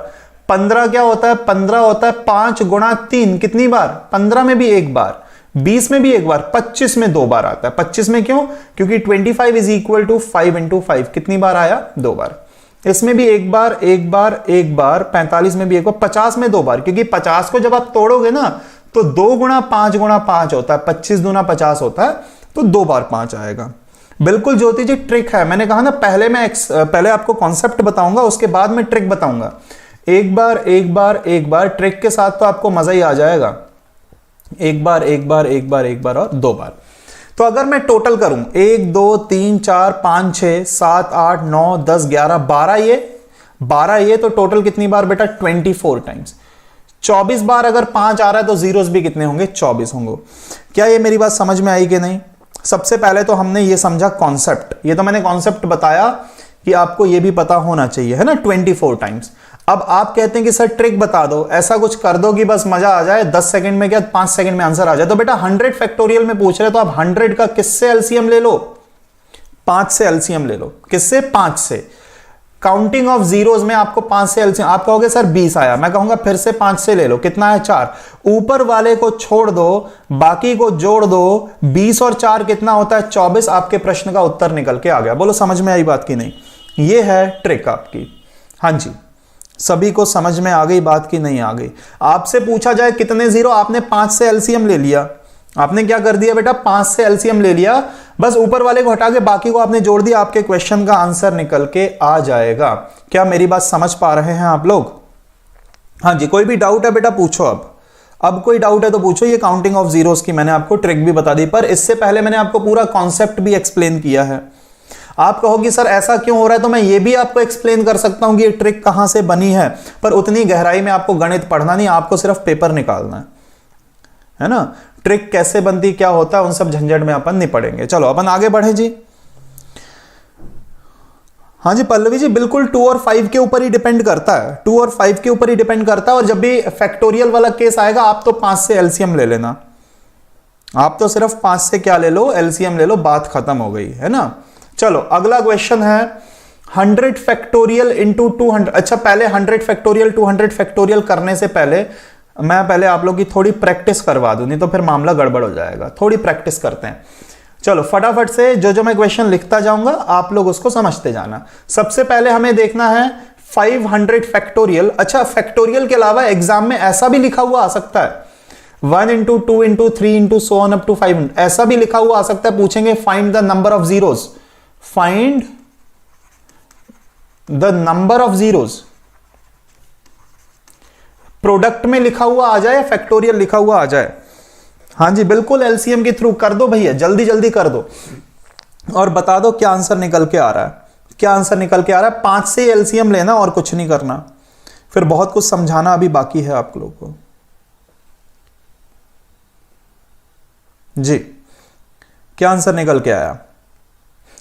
15 क्या होता है? 15 होता है 5 गुणा 3 कितनी बार? 15 में भी एक बार, 20 में भी एक बार, 25 में 2 बार आता है। 25 में क्यों? क्योंकि 25 इज इक्वल टू 5 इंटू 5 कितनी बार आया? 2 बार। इसमें भी एक बार, एक बार, एक बार। 45 में भी एक बार। 50 में 2 बार, क्योंकि 50 को जब आप तोड़ोगे ना तो 2 गुणा 5 गुणा 5 होता है, 25 दूना 50 होता है, तो 2 बार 5 आएगा। बिल्कुल ज्योति जी ट्रिक है। मैंने कहा ना पहले आपको कॉन्सेप्ट बताऊंगा, उसके बाद में ट्रिक बताऊंगा। एक बार, एक बार, एक बार, ट्रिक के साथ तो आपको मजा ही आ जाएगा। एक बार, एक बार, एक बार, एक बार और 2 बार। तो अगर मैं टोटल करूं 1 2 3 4 5 6 7 8 9 10 11 12 ये तो टोटल कितनी बार बेटा? 24 टाइम्स। 24 बार अगर 5 आ रहा है तो जीरोस भी कितने होंगे? 24 होंगे। क्या ये मेरी बात समझ में आई कि नहीं? सबसे पहले तो हमने ये समझा कॉन्सेप्ट। ये तो मैंने कॉन्सेप्ट बताया कि आपको ये भी पता होना चाहिए, है ना, 24 टाइम्स। अब आप कहते हैं कि सर ट्रिक बता दो, ऐसा कुछ कर दो कि बस मजा आ जाए, 10 सेकंड में क्या 5 सेकंड में आंसर आ जाए। तो बेटा 100 फैक्टोरियल में पूछ रहे तो आप 100 का किससे एलसीएम ले लो? 5 से एलसीएम ले लो। किससे? 5 से। काउंटिंग ऑफ जीरोस में आपको 5 से एलसीएम, आप कहोगे सर 20 आया, मैं कहूंगा फिर से 5 से ले लो। कितना है? 4। ऊपर वाले को छोड़ दो, बाकी को जोड़ दो, 20 और 4 कितना होता है? 24। आपके प्रश्न का उत्तर निकल के आ गया। बोलो समझ में आई बात की नहीं? ये है ट्रिक आपकी। हाँ जी, सभी को समझ में आ गई बात की नहीं आ गई? आपसे पूछा जाए कितने जीरो, आपने 5 से एलसीएम ले लिया। आपने क्या कर दिया बेटा? 5 से एलसीएम ले लिया, बस ऊपर वाले को हटा के बाकी को आपने जोड़ दिया, आपके क्वेश्चन का आंसर निकल के आ जाएगा। क्या मेरी बात समझ पा रहे हैं आप लोग? हाँ जी, कोई भी डाउट है बेटा पूछो। अब कोई डाउट है तो पूछो। ये काउंटिंग ऑफ जीरोस की मैंने आपको ट्रिक भी बता दी, पर इससे पहले मैंने आपको पूरा कॉन्सेप्ट भी एक्सप्लेन किया है। आप कहोगे सर ऐसा क्यों हो रहा है, तो मैं ये भी आपको एक्सप्लेन कर सकता हूं कि ये ट्रिक कहां से बनी है, पर उतनी गहराई में आपको गणित पढ़ना नहीं, आपको सिर्फ पेपर निकालना है ना। ट्रिक कैसे बनती, क्या होता है, उन सब झंझट में अपन नहीं पड़ेंगे। चलो अपन आगे बढ़े जी। हाँ जी पल्लवी जी, बिल्कुल 2 और 5 के ऊपर ही डिपेंड करता है। 2 और 5 के ऊपर ही डिपेंड करता है। और जब भी फैक्टोरियल वाला केस आएगा आप तो 5 से एलसीएम ले लेना। आप तो सिर्फ 5 से क्या ले लो? एलसीएम ले लो, बात खत्म हो गई, है ना। चलो अगला क्वेश्चन है 100 फैक्टोरियल इंटू 200। अच्छा पहले 100 फैक्टोरियल 200 फैक्टोरियल करने से पहले मैं पहले आप लोग की थोड़ी प्रैक्टिस करवा दूं, नहीं तो फिर मामला गड़बड़ हो जाएगा। थोड़ी प्रैक्टिस करते हैं। चलो फटाफट से जो मैं क्वेश्चन लिखता जाऊंगा आप लोग उसको समझते जाना। सबसे पहले हमें देखना है 500 फैक्टोरियल। अच्छा फैक्टोरियल के अलावा एग्जाम में ऐसा भी लिखा हुआ आ सकता है 1 into 2 into 3 into so on up to 5, ऐसा भी लिखा हुआ आ सकता है। पूछेंगे find the number of zeros, find the number of zeros. Product में लिखा हुआ आ जाए या फैक्टोरियल लिखा हुआ आ जाए? हाँ जी बिल्कुल एलसीएम के थ्रू कर दो भैया, जल्दी जल्दी कर दो और बता दो क्या आंसर निकल के आ रहा है। क्या आंसर निकल के आ रहा है? 5 से एलसीएम लेना और कुछ नहीं करना। फिर बहुत कुछ समझाना अभी बाकी है आप लोगों को जी। क्या आंसर निकल के आया?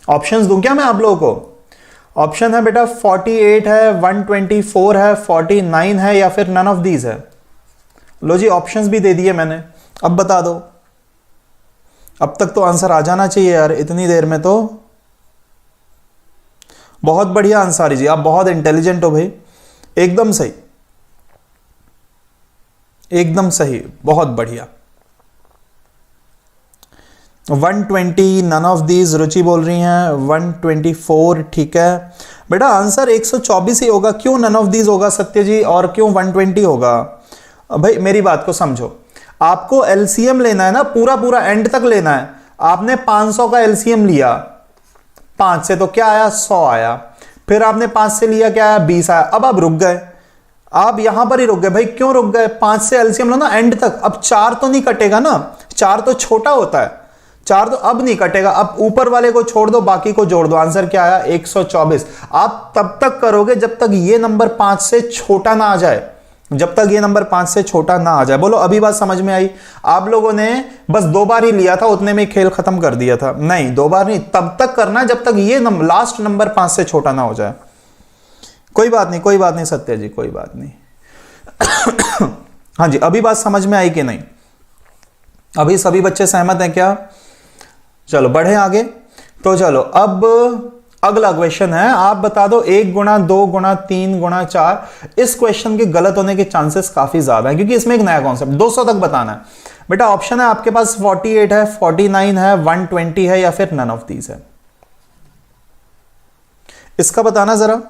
ऑप्शंस दूं क्या मैं आप लोगों को? ऑप्शन है बेटा 48 है, 124 है, 49 है या फिर नन ऑफ दीज है। लो जी ऑप्शंस भी दे दिए मैंने, अब बता दो। अब तक तो आंसर आ जाना चाहिए यार, इतनी देर में तो। बहुत बढ़िया अंसारी जी, आप बहुत इंटेलिजेंट हो भाई, एकदम सही, एकदम सही, बहुत बढ़िया। 120 नन ऑफ दीज, रुचि बोल रही हैं 124, ठीक है बेटा। आंसर 124 ही होगा। क्यों नन ऑफ दीज होगा सत्य जी, और क्यों 120 होगा? भाई मेरी बात को समझो, आपको एलसीएम लेना है ना, पूरा पूरा एंड तक लेना है। आपने 500 का एलसीएम लिया 5 से, तो क्या आया? 100 आया। फिर आपने 5 से लिया, क्या आया? 20 आया। अब आप रुक गए, आप यहां पर ही रुक गए। भाई क्यों रुक गए? 5 से एलसीएम लो ना एंड तक। अब 4 तो नहीं कटेगा ना, 4 तो छोटा होता है, 4 तो अब नहीं कटेगा। अब ऊपर वाले को छोड़ दो, बाकी को जोड़ दो। आंसर क्या आया? 124। आप तब तक करोगे जब तक ये नंबर 5 से छोटा ना आ जाए। जब तक ये नंबर 5 से छोटा ना आ जाए। बोलो अभी बात समझ में आई? आप लोगों ने बस 2 बार ही लिया था, उतने में खेल खत्म कर दिया था। नहीं, 2 बार नहीं, तब तक करना जब तक ये लास्ट नंबर 5 से छोटा ना हो जाए। कोई बात नहीं, कोई बात नहीं सत्य जी, कोई बात नहीं। हाँ जी, अभी बात समझ में आई कि नहीं? अभी सभी बच्चे सहमत हैं क्या? चलो बढ़े आगे। तो चलो अब अगला क्वेश्चन है, आप बता दो 1 गुणा 2 गुणा 3 गुणा 4। इस क्वेश्चन के गलत होने के चांसेस काफी ज्यादा हैं, क्योंकि इसमें एक नया कॉन्सेप्ट 200 तक बताना है। बेटा ऑप्शन है आपके पास 48 है, 49 है, 120 है, या फिर नन ऑफ दीज है। इसका बताना जरा,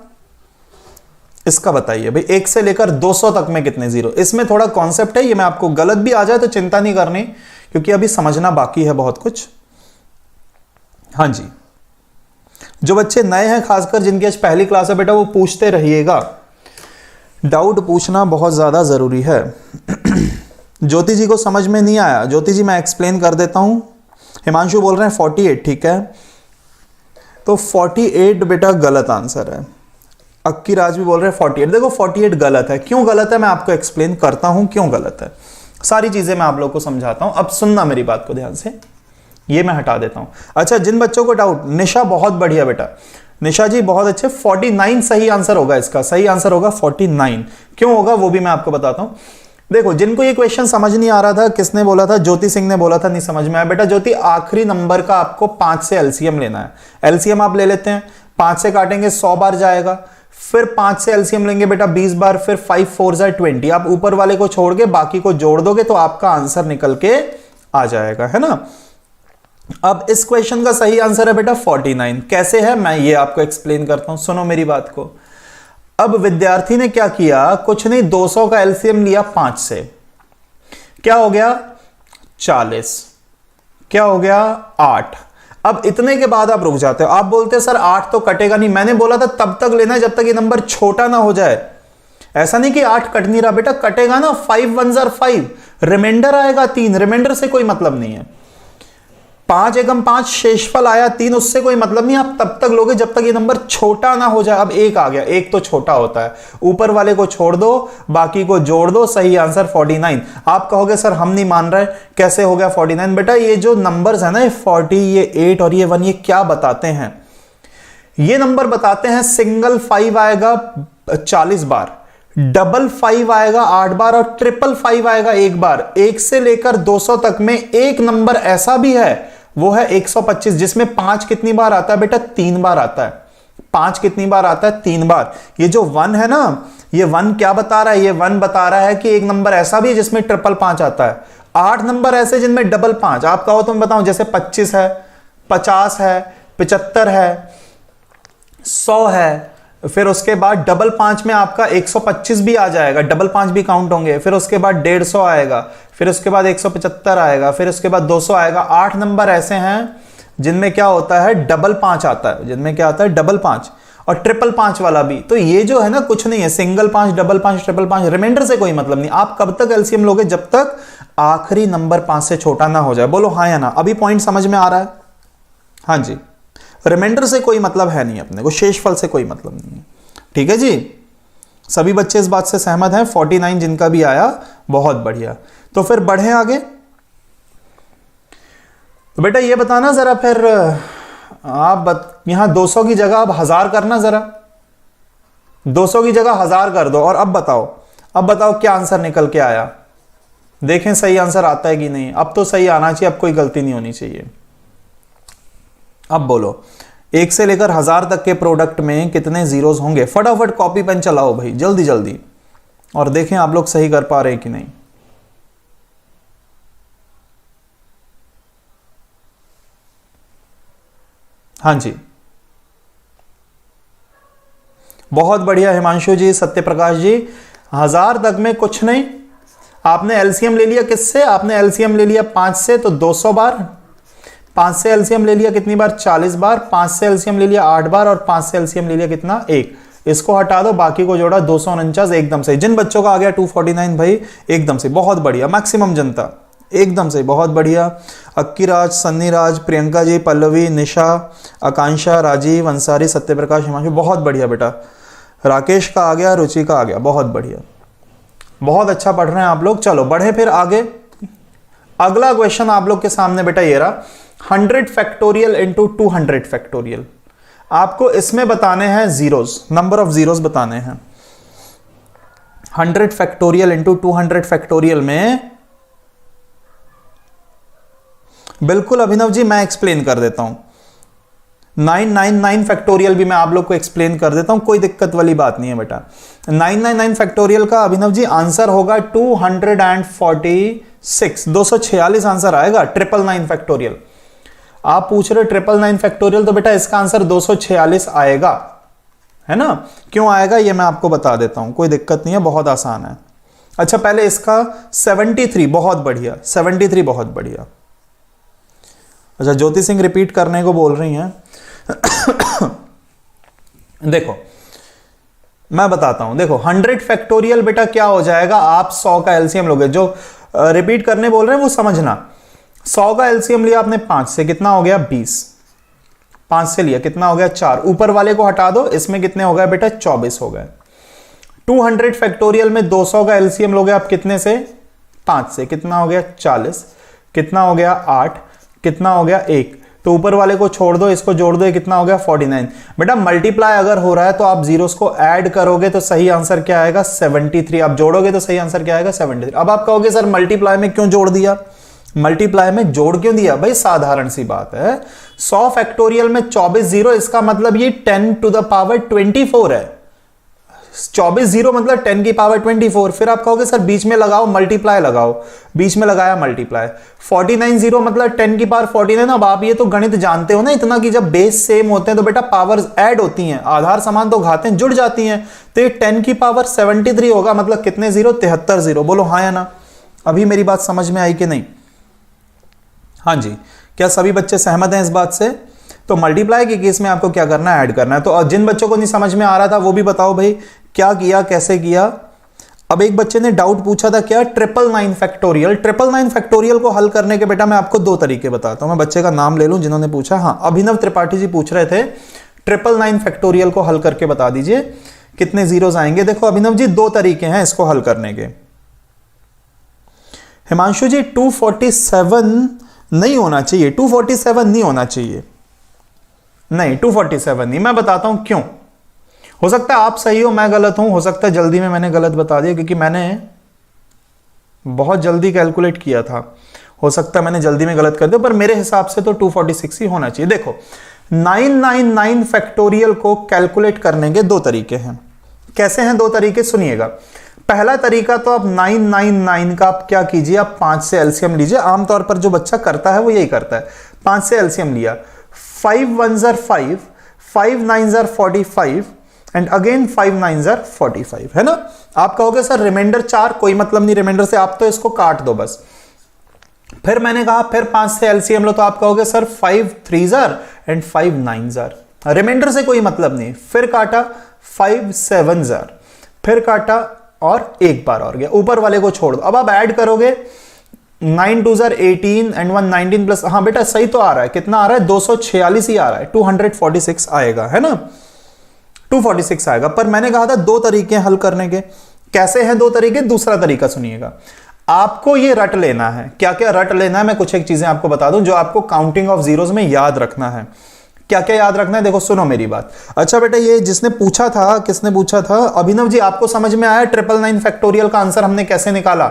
इसका बताइए भाई, 1 से लेकर 200 तक में कितने जीरो। इसमें थोड़ा कॉन्सेप्ट है, ये मैं आपको गलत भी आ जाए तो चिंता नहीं करनी, क्योंकि अभी समझना बाकी है बहुत कुछ। हाँ जी, जो बच्चे नए हैं, खासकर जिनकी आज पहली क्लास है बेटा, वो पूछते रहिएगा, डाउट पूछना बहुत ज्यादा जरूरी है। ज्योति जी को समझ में नहीं आया? ज्योति जी मैं एक्सप्लेन कर देता हूं। हिमांशु बोल रहे हैं 48, ठीक है, तो 48 बेटा गलत आंसर है। अक्की राज भी बोल रहे हैं 48। देखो 48 गलत है, क्यों गलत है मैं आपको एक्सप्लेन करता हूं क्यों गलत है। सारी चीजें मैं आप लोग को समझाता हूं, अब सुनना मेरी बात को ध्यान से, ये मैं हटा देता हूं। अच्छा, जिन बच्चों को डाउट, निशा बहुत बढ़िया बेटा, निशा जी बहुत अच्छे, 49 सही आंसर होगा इसका, सही आंसर होगा 49। क्यों होगा वो भी मैं आपको बताता हूं। देखो जिनको ये क्वेश्चन समझ नहीं आ रहा था, किसने बोला था? ज्योति सिंह ने बोला था नहीं समझ में आया। बेटा ज्योति, आखिरी नंबर का आपको 5 से एलसीएम लेना है। एलसीएम आप ले लेते हैं, 5 से काटेंगे 100 बार जाएगा, फिर 5 से एलसीएम लेंगे बेटा 20 बार, फिर 5 4 जा 20। आप ऊपर वाले को छोड़ के बाकी को जोड़ दोगे तो आपका आंसर निकल के आ जाएगा, है ना। अब इस क्वेश्चन का सही आंसर है बेटा 49। कैसे है मैं ये आपको एक्सप्लेन करता हूं, सुनो मेरी बात को। अब विद्यार्थी ने क्या किया, कुछ नहीं, 200 का एलसीएम लिया 5 से, क्या हो गया 40, क्या हो गया 8। अब इतने के बाद आप रुक जाते हो, आप बोलते हैं सर 8 तो कटेगा नहीं। मैंने बोला था तब तक लेना है जब तक ये नंबर छोटा ना हो जाए। ऐसा नहीं कि 8 कट नहीं रहा बेटा, कटेगा ना, 5 1 जार 5, रिमाइंडर आएगा 3, रिमाइंडर से कोई मतलब नहीं है। 5 एकम 5 शेषफल आया 3, उससे कोई मतलब नहीं, आप तब तक लोगे जब तक ये नंबर छोटा ना हो जाए। अब 1 आ गया, 1 तो छोटा होता है, ऊपर वाले को छोड़ दो, बाकी को जोड़ दो, सही आंसर 49। आप कहोगे सर हम नहीं मान रहे, कैसे हो गया 49? बेटा ये जो नंबर्स है ना, ये 40, ये 8 और ये 1, ये क्या बताते हैं? ये नंबर बताते हैं सिंगल 5 आएगा 40 बार, डबल 5 आएगा 8 बार, और ट्रिपल 5 आएगा 1 बार। 1 से लेकर 200 तक में एक नंबर ऐसा भी है, वो है 125, जिसमें 5 कितनी बार आता है बेटा? 3 बार आता है। 5 कितनी बार आता है? 3 बार। ये जो 1 है ना, ये 1 क्या बता रहा है? ये 1 बता रहा है कि एक नंबर ऐसा भी है जिसमें ट्रिपल 5 आता है। 8 नंबर ऐसे जिनमें डबल 5। आप कहो तो मैं बताऊं, जैसे 25 है, 50 है, 75 है, 100 है, फिर उसके बाद डबल 5 में आपका 125 भी आ जाएगा, डबल 5 भी काउंट होंगे, फिर उसके बाद 150 आएगा, फिर उसके बाद 175 आएगा, फिर उसके बाद 200 आएगा। 8 नंबर ऐसे हैं जिनमें क्या होता है? डबल 5 आता है, जिनमें क्या आता है? डबल 5, और ट्रिपल 5 वाला भी। तो ये जो है ना, कुछ नहीं है, सिंगल 5, डबल 5, ट्रिपल 5, रिमाइंडर से कोई मतलब नहीं। आप कब तक एलसीएम लोगे? जब तक आखिरी नंबर 5 से छोटा ना हो जाए। बोलो हाँ या ना? अभी पॉइंट समझ में आ रहा है? हाँ जी, रिमाइंडर से कोई मतलब है नहीं अपने को, शेषफल से कोई मतलब नहीं है। ठीक है जी, सभी बच्चे इस बात से सहमत हैं? 49 जिनका भी आया, बहुत बढ़िया। तो फिर बढ़े आगे। तो बेटा ये बताना जरा, फिर आप यहां 200 की जगह अब 1000 करना, जरा 200 की जगह 1000 कर दो, और अब बताओ क्या आंसर निकल के आया। देखें सही आंसर आता है कि नहीं। अब तो सही आना चाहिए, अब कोई गलती नहीं होनी चाहिए। अब बोलो 1 से लेकर 1000 तक के प्रोडक्ट में कितने जीरोस होंगे? फटाफट कॉपी पेन चलाओ भाई, जल्दी जल्दी, और देखें आप लोग सही कर पा रहे हैं कि नहीं। हाँ जी, बहुत बढ़िया हिमांशु जी, सत्यप्रकाश जी। 1000 तक में कुछ नहीं, आपने एलसीएम ले लिया किससे? आपने एलसीएम ले लिया 5 से, तो 200 बार। 5 से एलसीएम ले लिया कितनी बार? 40 बार। 5 से एलसीएम ले लिया 8 बार, और 5 से एलसीएम ले लिया कितना? 1। इसको हटा दो, बाकी को जोड़ा 249। एकदम से जिन बच्चों का आ गया 249 भाई, एकदम से बहुत बढ़िया, मैक्सिमम जनता एकदम से बहुत बढ़िया। अक्की राज, सन्नी राज, प्रियंका जी, पल्लवी, निशा, आकांक्षा, राजीव, अंसारी, सत्यप्रकाश, हिमांशु, बहुत बढ़िया बेटा। राकेश का आ गया, रुचि का आ गया, बहुत बढ़िया। बहुत अच्छा पढ़ रहे हैं आप लोग। चलो बढ़े फिर आगे। अगला क्वेश्चन आप लोग के सामने बेटा ये रहा, 100 फैक्टोरियल इंटू 200 फैक्टोरियल। आपको इसमें बताने हैं जीरोस, नंबर ऑफ जीरोस बताने हैं। 100 फैक्टोरियल इंटू 200 फैक्टोरियल में बिल्कुल अभिनव जी मैं एक्सप्लेन कर देता हूं। 999 फैक्टोरियल भी मैं आप लोग को एक्सप्लेन कर देता हूं, कोई दिक्कत वाली बात नहीं है बेटा। 999 फैक्टोरियल का अभिनव जी आंसर होगा 246, 246 आंसर आएगा। 999 फैक्टोरियल आप पूछ रहे 999 फैक्टोरियल, तो बेटा इसका आंसर 246 आएगा, है ना। क्यों आएगा ये मैं आपको बता देता हूं, कोई दिक्कत नहीं है, बहुत आसान है। अच्छा पहले इसका 73, बहुत बढ़िया, 73 बहुत बढ़िया। अच्छा ज्योति सिंह रिपीट करने को बोल रही हैं। देखो मैं बताता हूं, देखो 100 फैक्टोरियल बेटा क्या हो जाएगा, आप 100 का एलसीएम लोगे। जो रिपीट करने बोल रहे हैं वो समझना। 100 का एलसीएम लिया आपने 5 से, कितना हो गया 20। 5 से लिया कितना हो गया 4, ऊपर वाले को हटा दो, इसमें कितने हो गए बेटा 24 हो गए। 200 फैक्टोरियल में 200 का एलसीएम लोगे आप कितने से, 5 से, कितना हो गया 40, कितना हो गया 8, कितना हो गया 1, तो ऊपर वाले को छोड़ दो, इसको जोड़ दो, ये कितना हो गया 49। बेटा मल्टीप्लाई अगर हो रहा है तो आप जीरोस को ऐड करोगे तो सही आंसर क्या आएगा 73, आप जोड़ोगे तो सही आंसर क्या आएगा 73। अब आप कहोगे सर मल्टीप्लाई में क्यों जोड़ दिया, मल्टीप्लाई में जोड़ क्यों दिया, भाई साधारण सी बात है। 100 फैक्टोरियल में 24 जीरो, इसका मतलब ये 10 टू द पावर 24 है। 24 जीरो मतलब 10 की पावर 24। फिर आप कहोगे सर बीच में लगाओ मल्टीप्लाई लगाओ, बीच में लगाया मल्टीप्लाई। 49 जीरो मतलब 10 की पावर 49। अब आप ये तो गणित जानते हो ना इतना कि जब बेस सेम होते हैं तो बेटा पावर्स ऐड होती हैं, आधार समान तो घातें जुड़ जाती हैं। तो ये 10 की पावर 73 होगा, मतलब कितने जीरो 73 जीरो। बोलो हाँ या ना, अभी मेरी बात समझ में आई कि नहीं। हाँ जी, क्या सभी बच्चे सहमत हैं इस बात से। तो मल्टीप्लाई के केस में आपको क्या करना है, ऐड करना है। तो जिन बच्चों को नहीं समझ में आ रहा था वो भी बताओ भाई क्या किया कैसे किया। अब एक बच्चे ने डाउट पूछा था क्या, 999 फैक्टोरियल। 999 फैक्टोरियल को हल करने के बेटा मैं आपको 2 तरीके बताता हूं। मैं बच्चे का नाम ले लूं जिन्होंने पूछा। हाँ अभिनव त्रिपाठी जी पूछ रहे थे 999 फैक्टोरियल को हल करके बता दीजिए कितने जीरोस आएंगे। देखो अभिनव जी 2 तरीके हैं इसको हल करने के। हिमांशु जी 247 नहीं होना चाहिए, 247 नहीं होना चाहिए, नहीं 247 नहीं। मैं बताता हूं क्यों। हो सकता है आप सही हो मैं गलत हूं, हो सकता है जल्दी में मैंने गलत बता दिया क्योंकि मैंने बहुत जल्दी कैलकुलेट किया था। हो सकता है मैंने जल्दी में गलत कर दिया, पर मेरे हिसाब से तो 246 ही होना चाहिए। देखो 999 फैक्टोरियल को कैलकुलेट करने के 2 तरीके हैं। कैसे हैं 2 तरीके, सुनिएगा। पहला तरीका तो आप 999 का आप क्या कीजिए, आप 5 से एलसीएम लीजिए। आमतौर पर जो बच्चा करता है वो यही करता है। 5 से एलसीएम लिया, 5 1s are 5, 5 9s are 45 and again 5 9s are 45, है ना। आप कहोगे सर रिमाइंडर 4, कोई मतलब नहीं रिमाइंडर से, आप तो इसको काट दो बस। फिर मैंने कहा फिर 5 से एलसीएम लो, तो आप कहोगे sir 5 3s are and 5 9s are, remainder से कोई मतलब नहीं। फिर काटा 5 7s are, फिर काटा और एक बार और गया, ऊपर वाले को छोड़ दो। अब आप ऐड करोगे 9 2s are 18 एंड 1 19 प्लस, हाँ बेटा सही तो आ रहा है, कितना आ रहा है 246 ही आ रहा है, 246 आएगा, है ना 246 आएगा। पर मैंने कहा था 2 तरीके हल करने के। कैसे हैं 2 तरीके, दूसरा तरीका सुनिएगा। आपको ये रट लेना है, क्या क्या रट लेना है, मैं कुछ एक चीजें आपको बता दूं जो आपको काउंटिंग ऑफ जीरोस में याद रखना है। क्या क्या याद रखना है, देखो सुनो मेरी बात। अच्छा बेटा ये जिसने पूछा था, किसने पूछा था, अभिनव जी, आपको समझ में आया 999 फैक्टोरियल का आंसर हमने कैसे निकाला।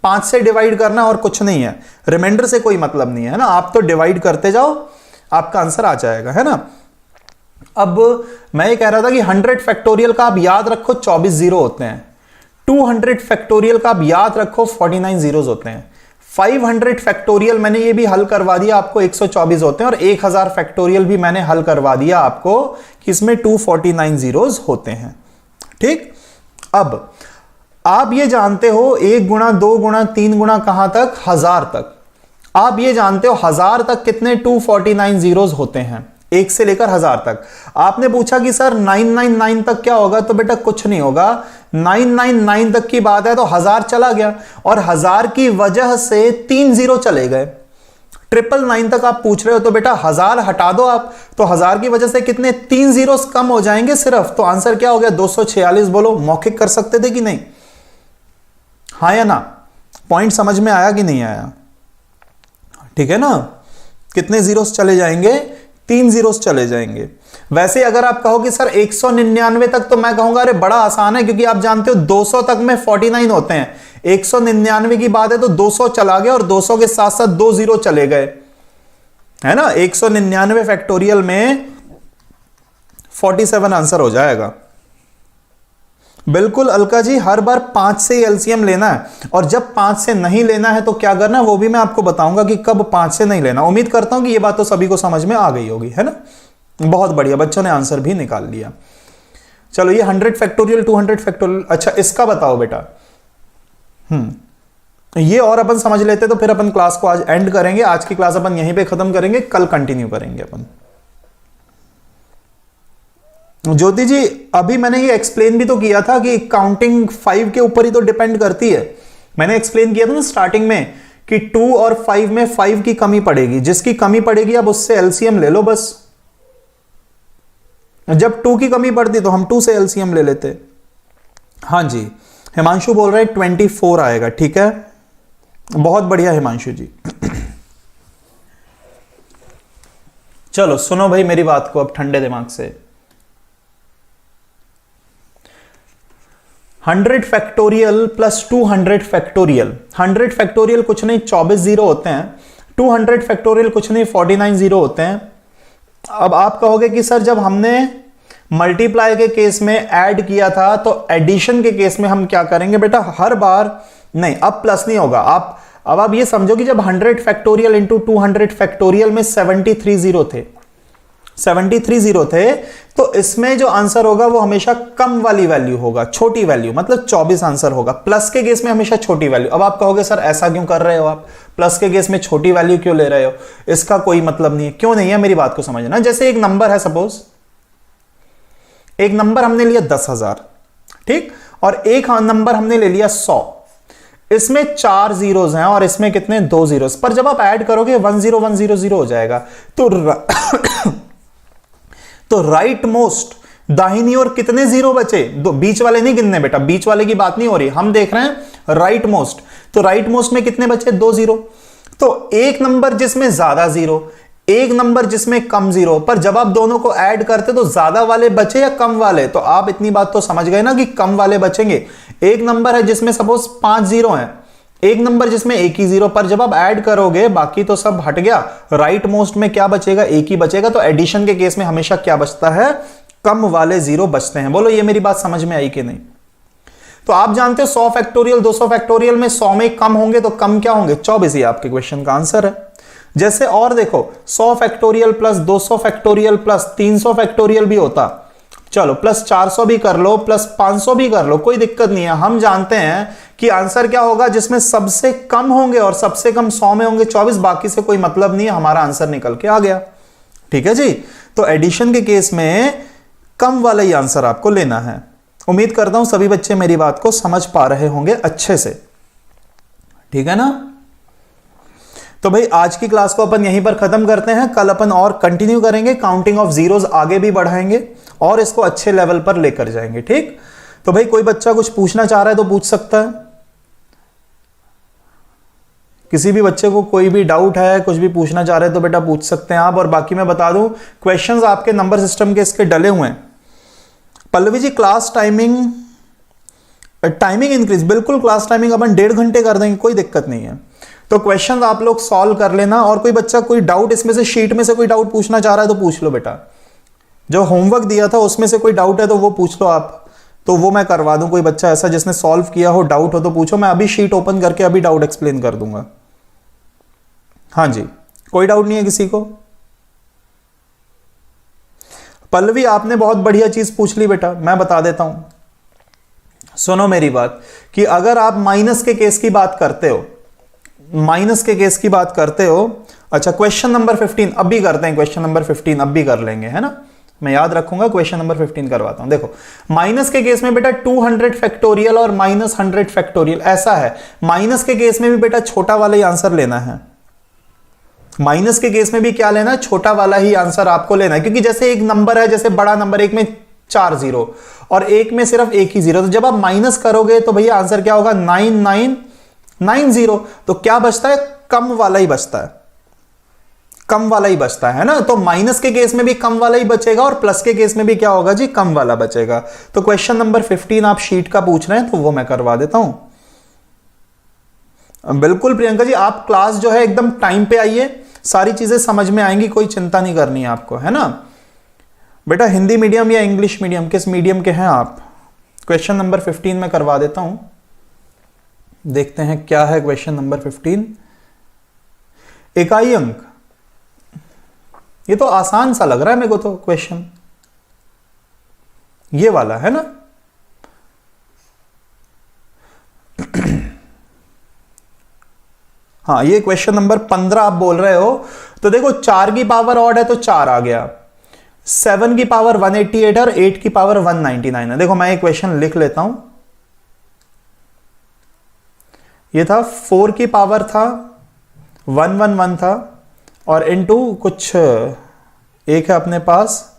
5 से डिवाइड करना और कुछ नहीं है, रिमाइंडर से कोई मतलब नहीं है ना। आप तो डिवाइड करते जाओ, आपका आंसर आ जाएगा, है ना। अब मैं ये कह रहा था कि 100 फैक्टोरियल का आप याद रखो 24 जीरो होते हैं। 200 फैक्टोरियल का आप याद रखो 49 जीरोस होते हैं। 500 फैक्टोरियल मैंने ये भी हल करवा दिया आपको 124 होते हैं, और 1000 फैक्टोरियल भी मैंने हल करवा दिया आपको कि इसमें 249 जीरोस होते हैं। ठीक, अब आप ये जानते हो 1 गुणा 2 गुणा 3 गुणा कहां तक, 1000 तक। आप ये जानते हो 1000 तक कितने 249 जीरोस होते हैं, 1 से लेकर 1000 तक। आपने पूछा कि सर 999 तक क्या होगा, तो बेटा कुछ नहीं होगा। 999 तक की बात है तो 1000 चला गया, और 1000 की वजह से 3 जीरो चले गए। 999 तक आप पूछ रहे हो तो बेटा 1000 हटा दो आप, तो 1000 की वजह से कितने 3 जीरो कम हो जाएंगे सिर्फ। तो आंसर क्या हो गया 246। बोलो मौखिक कर सकते थे कि नहीं, हाँ या ना? पॉइंट समझ में आया कि नहीं आया? ठीक है ना? कितने जीरोस चले जाएंगे? 3 जीरोस चले जाएंगे। वैसे अगर आप कहो कि सर 199 तक, तो मैं कहूंगा अरे बड़ा आसान है, क्योंकि आप जानते हो 200 तक में 49 होते हैं। 199 की बात है तो 200 चला गया और 200 के साथ साथ 2 जीरो चले गए, है ना? 199 फैक्टोरियल में 47 आंसर हो जाएगा। बिल्कुल अलका जी, हर बार 5 से ही एलसीएम लेना है, और जब 5 से नहीं लेना है तो क्या करना है वो भी मैं आपको बताऊंगा कि कब 5 से नहीं लेना। उम्मीद करता हूं कि ये बात तो सभी को समझ में आ गई होगी, है ना? बहुत बढ़िया, बच्चों ने आंसर भी निकाल लिया। चलो ये 100 फैक्टोरियल, 200 फैक्टोरियल, अच्छा इसका बताओ बेटा। ये और अपन समझ लेते तो फिर अपन क्लास को आज एंड करेंगे। आज की क्लास अपन यहीं पे खत्म करेंगे, कल कंटिन्यू करेंगे अपन। ज्योति जी, अभी मैंने ये एक्सप्लेन भी तो किया था कि काउंटिंग 5 के ऊपर ही तो डिपेंड करती है। मैंने एक्सप्लेन किया था ना स्टार्टिंग में कि 2 और 5 में 5 की कमी पड़ेगी, जिसकी कमी पड़ेगी अब उससे एलसीएम ले लो बस। जब 2 की कमी पड़ती तो हम 2 से एलसीएम ले लेते। हाँ जी, हिमांशु बोल रहे हैं 24 आएगा, ठीक है, बहुत बढ़िया हिमांशु जी। चलो सुनो भाई मेरी बात को अब ठंडे दिमाग से। 100 फैक्टोरियल प्लस 200 फैक्टोरियल, 100 फैक्टोरियल कुछ नहीं 24 जीरो होते हैं, 200 फैक्टोरियल कुछ नहीं 49 जीरो होते हैं। अब आप कहोगे कि सर जब हमने मल्टीप्लाई के केस में ऐड किया था तो एडिशन के केस में हम क्या करेंगे बेटा? हर बार नहीं, अब प्लस नहीं होगा। अब आप ये समझो कि जब 100 फैक्टोरियल इंटू 200 फैक्टोरियल में 73 जीरो थे, 73 जीरो थे, तो इसमें जो आंसर होगा वो हमेशा कम वाली वैल्यू होगा, छोटी वैल्यू, मतलब 24 आंसर होगा। प्लस के केस में हमेशा छोटी वैल्यू। अब आप कहोगे सर ऐसा क्यों कर रहे हो आप, प्लस के केस में छोटी वैल्यू क्यों ले रहे हो? इसका कोई मतलब नहीं है। क्यों नहीं है, मेरी बात को समझना। जैसे एक नंबर है, सपोज एक नंबर हमने लिया 10,000, ठीक, और एक नंबर हमने ले लिया 100। इसमें 4 जीरोस हैं और इसमें कितने? 2 जीरोस। पर जब आप ऐड करोगे 10100 हो जाएगा। तो राइट मोस्ट दाहिनी ओर कितने जीरो बचे? दो। बीच वाले नहीं गिनने बेटा, बीच वाले की बात नहीं हो रही, हम देख रहे हैं राइट मोस्ट। तो राइट मोस्ट में कितने बचे? 2 जीरो। तो एक नंबर जिसमें ज्यादा जीरो, एक नंबर जिसमें कम जीरो, पर जब आप दोनों को ऐड करते तो ज्यादा वाले बचे या कम वाले? तो आप इतनी बात तो समझ गए ना कि कम वाले बचेंगे। एक नंबर है जिसमें सपोज 5 जीरो हैं, एक नंबर जिसमें 1 ही जीरो, पर जब आप ऐड करोगे बाकी तो सब हट गया, राइट मोस्ट में क्या बचेगा? 1 ही बचेगा। तो एडिशन के केस में हमेशा क्या बचता है? कम वाले जीरो बचते हैं। बोलो ये मेरी बात समझ में आई कि नहीं? तो आप जानते हो 100 फैक्टोरियल 200 फैक्टोरियल में 100 में कम होंगे तो कम क्या होंगे? 24 ही आपके क्वेश्चन का आंसर है। जैसे और देखो 100 factorial plus 200 factorial plus 300 factorial भी होता, चलो प्लस 400 भी कर लो, प्लस 500 भी कर लो, कोई दिक्कत नहीं है। हम जानते हैं कि आंसर क्या होगा? जिसमें सबसे कम होंगे और सबसे कम 100 में होंगे 24, बाकी से कोई मतलब नहीं है, हमारा आंसर निकल के आ गया। ठीक है जी। तो एडिशन के केस में कम वाला ही आंसर आपको लेना है। उम्मीद करता हूं सभी बच्चे मेरी बात को समझ पा रहे होंगे अच्छे से, ठीक है ना? तो भाई आज की क्लास को अपन यहीं पर खत्म करते हैं। कल अपन और कंटिन्यू करेंगे, काउंटिंग ऑफ जीरोस आगे भी बढ़ाएंगे और इसको अच्छे लेवल पर लेकर जाएंगे, ठीक? तो भाई कोई बच्चा कुछ पूछना चाह रहा है तो पूछ सकता है। किसी भी बच्चे को कोई भी डाउट है, कुछ भी पूछना चाह रहे हैं तो बेटा पूछ सकते हैं आप। और बाकी मैं बता दूं क्वेश्चंस आपके नंबर सिस्टम के इसके डले हुए हैं। Pallavi ji class timing increase, बिल्कुल क्लास टाइमिंग अपन 1.5 घंटे कर देंगे, कोई दिक्कत नहीं है। तो क्वेश्चन आप लोग सॉल्व कर लेना। और कोई बच्चा कोई डाउट इसमें से शीट में से कोई डाउट पूछना चाह रहा है तो पूछ लो बेटा। जो होमवर्क दिया था उसमें से कोई डाउट है तो वो पूछ लो आप, तो वो मैं करवा दूं। कोई बच्चा ऐसा जिसने सॉल्व किया हो, डाउट हो तो पूछो, मैं अभी शीट ओपन करके अभी डाउट एक्सप्लेन कर दूंगा। हाँ जी, कोई डाउट नहीं है किसी को? पल्लवी आपने बहुत बढ़िया चीज पूछ ली बेटा, मैं बता देता हूं। सुनो मेरी बात कि अगर आप माइनस के केस की बात करते हो, माइनस के केस की बात करते हो, अच्छा क्वेश्चन नंबर 15 अब भी करते हैं, क्वेश्चन नंबर 15 अब भी कर लेंगे, है ना? मैं याद रखूंगा, क्वेश्चन नंबर 15 करवाता हूं। देखो माइनस के केस में बेटा 200 फैक्टोरियल और माइनस 100 फैक्टोरियल, ऐसा है माइनस के केस में भी बेटा छोटा वाला ही आंसर लेना है। माइनस के केस में भी क्या लेना है? छोटा वाला ही आंसर आपको लेना है। क्योंकि जैसे एक नंबर है, जैसे बड़ा नंबर, एक में 4 जीरो, और एक में सिर्फ एक ही जीरो, तो जब आप माइनस करोगे तो भैया आंसर क्या होगा 9990। तो क्या बचता है, कम वाला ही बचता है, कम वाला ही बचता है ना। तो माइनस के केस में भी कम वाला ही बचेगा और प्लस के केस में भी क्या होगा जी, कम वाला बचेगा। तो क्वेश्चन नंबर 15 आप शीट का पूछ रहे हैं तो वो मैं करवा देता हूं। बिल्कुल प्रियंका जी, आप क्लास जो है एकदम टाइम पे आइए, सारी चीजें समझ में आएंगी, कोई चिंता नहीं करनी है आपको, है ना। बेटा हिंदी मीडियम या इंग्लिश मीडियम, किस मीडियम के हैं आप? क्वेश्चन नंबर 15 में करवा देता हूं, देखते हैं क्या है क्वेश्चन नंबर 15। इकाई अंक, ये तो आसान सा लग रहा है मेरे को तो क्वेश्चन, ये वाला है ना। हाँ, ये क्वेश्चन नंबर 15 आप बोल रहे हो। तो देखो 4 की पावर ऑड है तो 4 आ गया, 7 की पावर 188 और 8 की पावर 199 है। देखो मैं ये क्वेश्चन लिख लेता हूं, ये था 4 की पावर था 111 था, और इनटू कुछ एक है अपने पास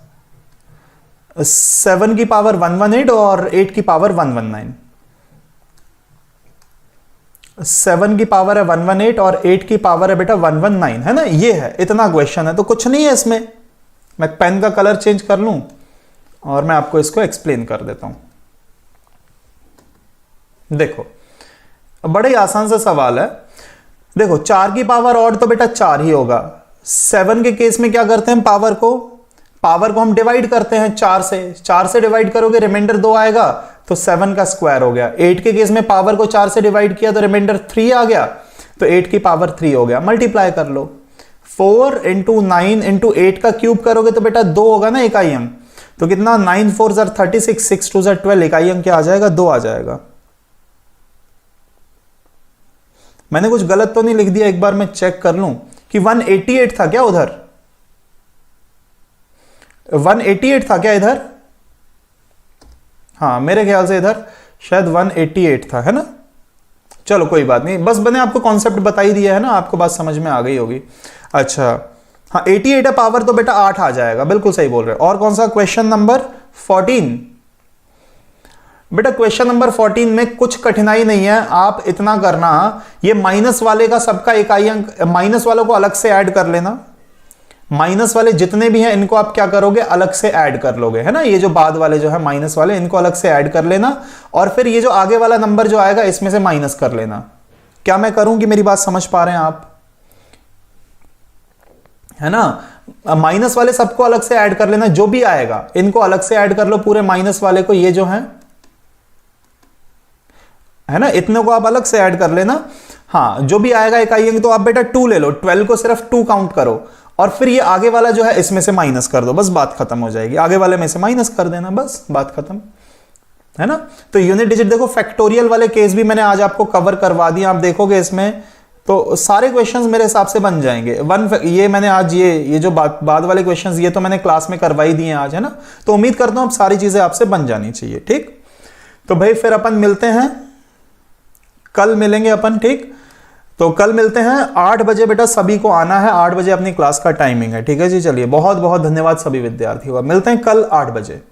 7 की पावर 118 और 8 की पावर 119। 7 की पावर है 118 और 8 की पावर है बेटा 119, है ना। ये है, इतना क्वेश्चन है, तो कुछ नहीं है इसमें। मैं पेन का कलर चेंज कर लूं और मैं आपको इसको एक्सप्लेन कर देता हूं। देखो बड़ा ही आसान सा सवाल है। देखो 4 की पावर ऑड तो बेटा 4 ही होगा। 7 के केस में क्या करते हैं, पावर को हम डिवाइड करते हैं 4 से डिवाइड करोगे रिमाइंडर 2 आएगा, तो 7 का स्क्वायर हो गया। 8 के केस में पावर को 4 से डिवाइड किया तो रिमाइंडर 3 आ गया, तो 8 की पावर 3 हो गया। मल्टीप्लाई कर लो, 4 इंटू 9 इंटू 8 का क्यूब करोगे तो बेटा 2 होगा ना इकाई अंक। तो कितना, 9 4 ज़र 36, 6 2 ज़र 12, इकाई अंक क्या आ जाएगा, 2 आ जाएगा। मैंने कुछ गलत तो नहीं लिख दिया, एक बार मैं चेक कर लूं कि 188 था क्या उधर, 188 था क्या इधर? हाँ मेरे ख्याल से इधर शायद 188 था, है ना। चलो कोई बात नहीं, बस मैंने आपको कॉन्सेप्ट बता ही दिया है ना, आपको बात समझ में आ गई होगी। अच्छा हाँ 88 है पावर, तो बेटा 8 आ जाएगा, बिल्कुल सही बोल रहे हो। और कौन सा, क्वेश्चन नंबर 14। बेटा क्वेश्चन नंबर 14 में कुछ कठिनाई नहीं है, आप इतना करना, ये माइनस वाले का सबका इकाई अंक, माइनस वालों को अलग से ऐड कर लेना। माइनस वाले जितने भी हैं इनको आप क्या करोगे, अलग से ऐड कर लोगे, है ना। ये जो बाद वाले जो है माइनस वाले, इनको अलग से ऐड कर लेना, और फिर ये जो आगे वाला नंबर जो आएगा इसमें से माइनस कर लेना। क्या मैं करूं कि मेरी बात समझ पा रहे हैं आप, है ना। माइनस वाले सबको अलग से ऐड कर लेना, जो भी आएगा इनको अलग से ऐड कर लो, पूरे माइनस वाले को, ये जो है ना, इतने को आप अलग से ऐड कर लेना। हाँ जो भी आएगा इकाई अंक, तो आप बेटा 2 ले लो, 12 को सिर्फ 2 काउंट करो, और फिर ये आगे वाला जो है इसमें से माइनस कर दो, बस बात खत्म हो जाएगी। आगे वाले में से माइनस कर देना, बस बात खत्म, है ना। तो यूनिट डिजिट देखो, फैक्टोरियल वाले केस भी मैंने आज आपको कवर करवा दिया, आप देखोगे इसमें तो सारे क्वेश्चंस मेरे हिसाब से बन जाएंगे। ये मैंने आज ये जो बाद वाले क्वेश्चंस ये तो मैंने क्लास में करवा ही दिए आज, है ना। तो उम्मीद करता हूं अब सारी चीजें आपसे बन जानी चाहिए, ठीक। तो भाई फिर अपन मिलते हैं, कल मिलेंगे अपन, ठीक। तो कल मिलते हैं 8 बजे, बेटा सभी को आना है, 8 बजे अपनी क्लास का टाइमिंग है, ठीक है जी। चलिए बहुत बहुत धन्यवाद सभी विद्यार्थियों का, मिलते हैं कल 8 बजे।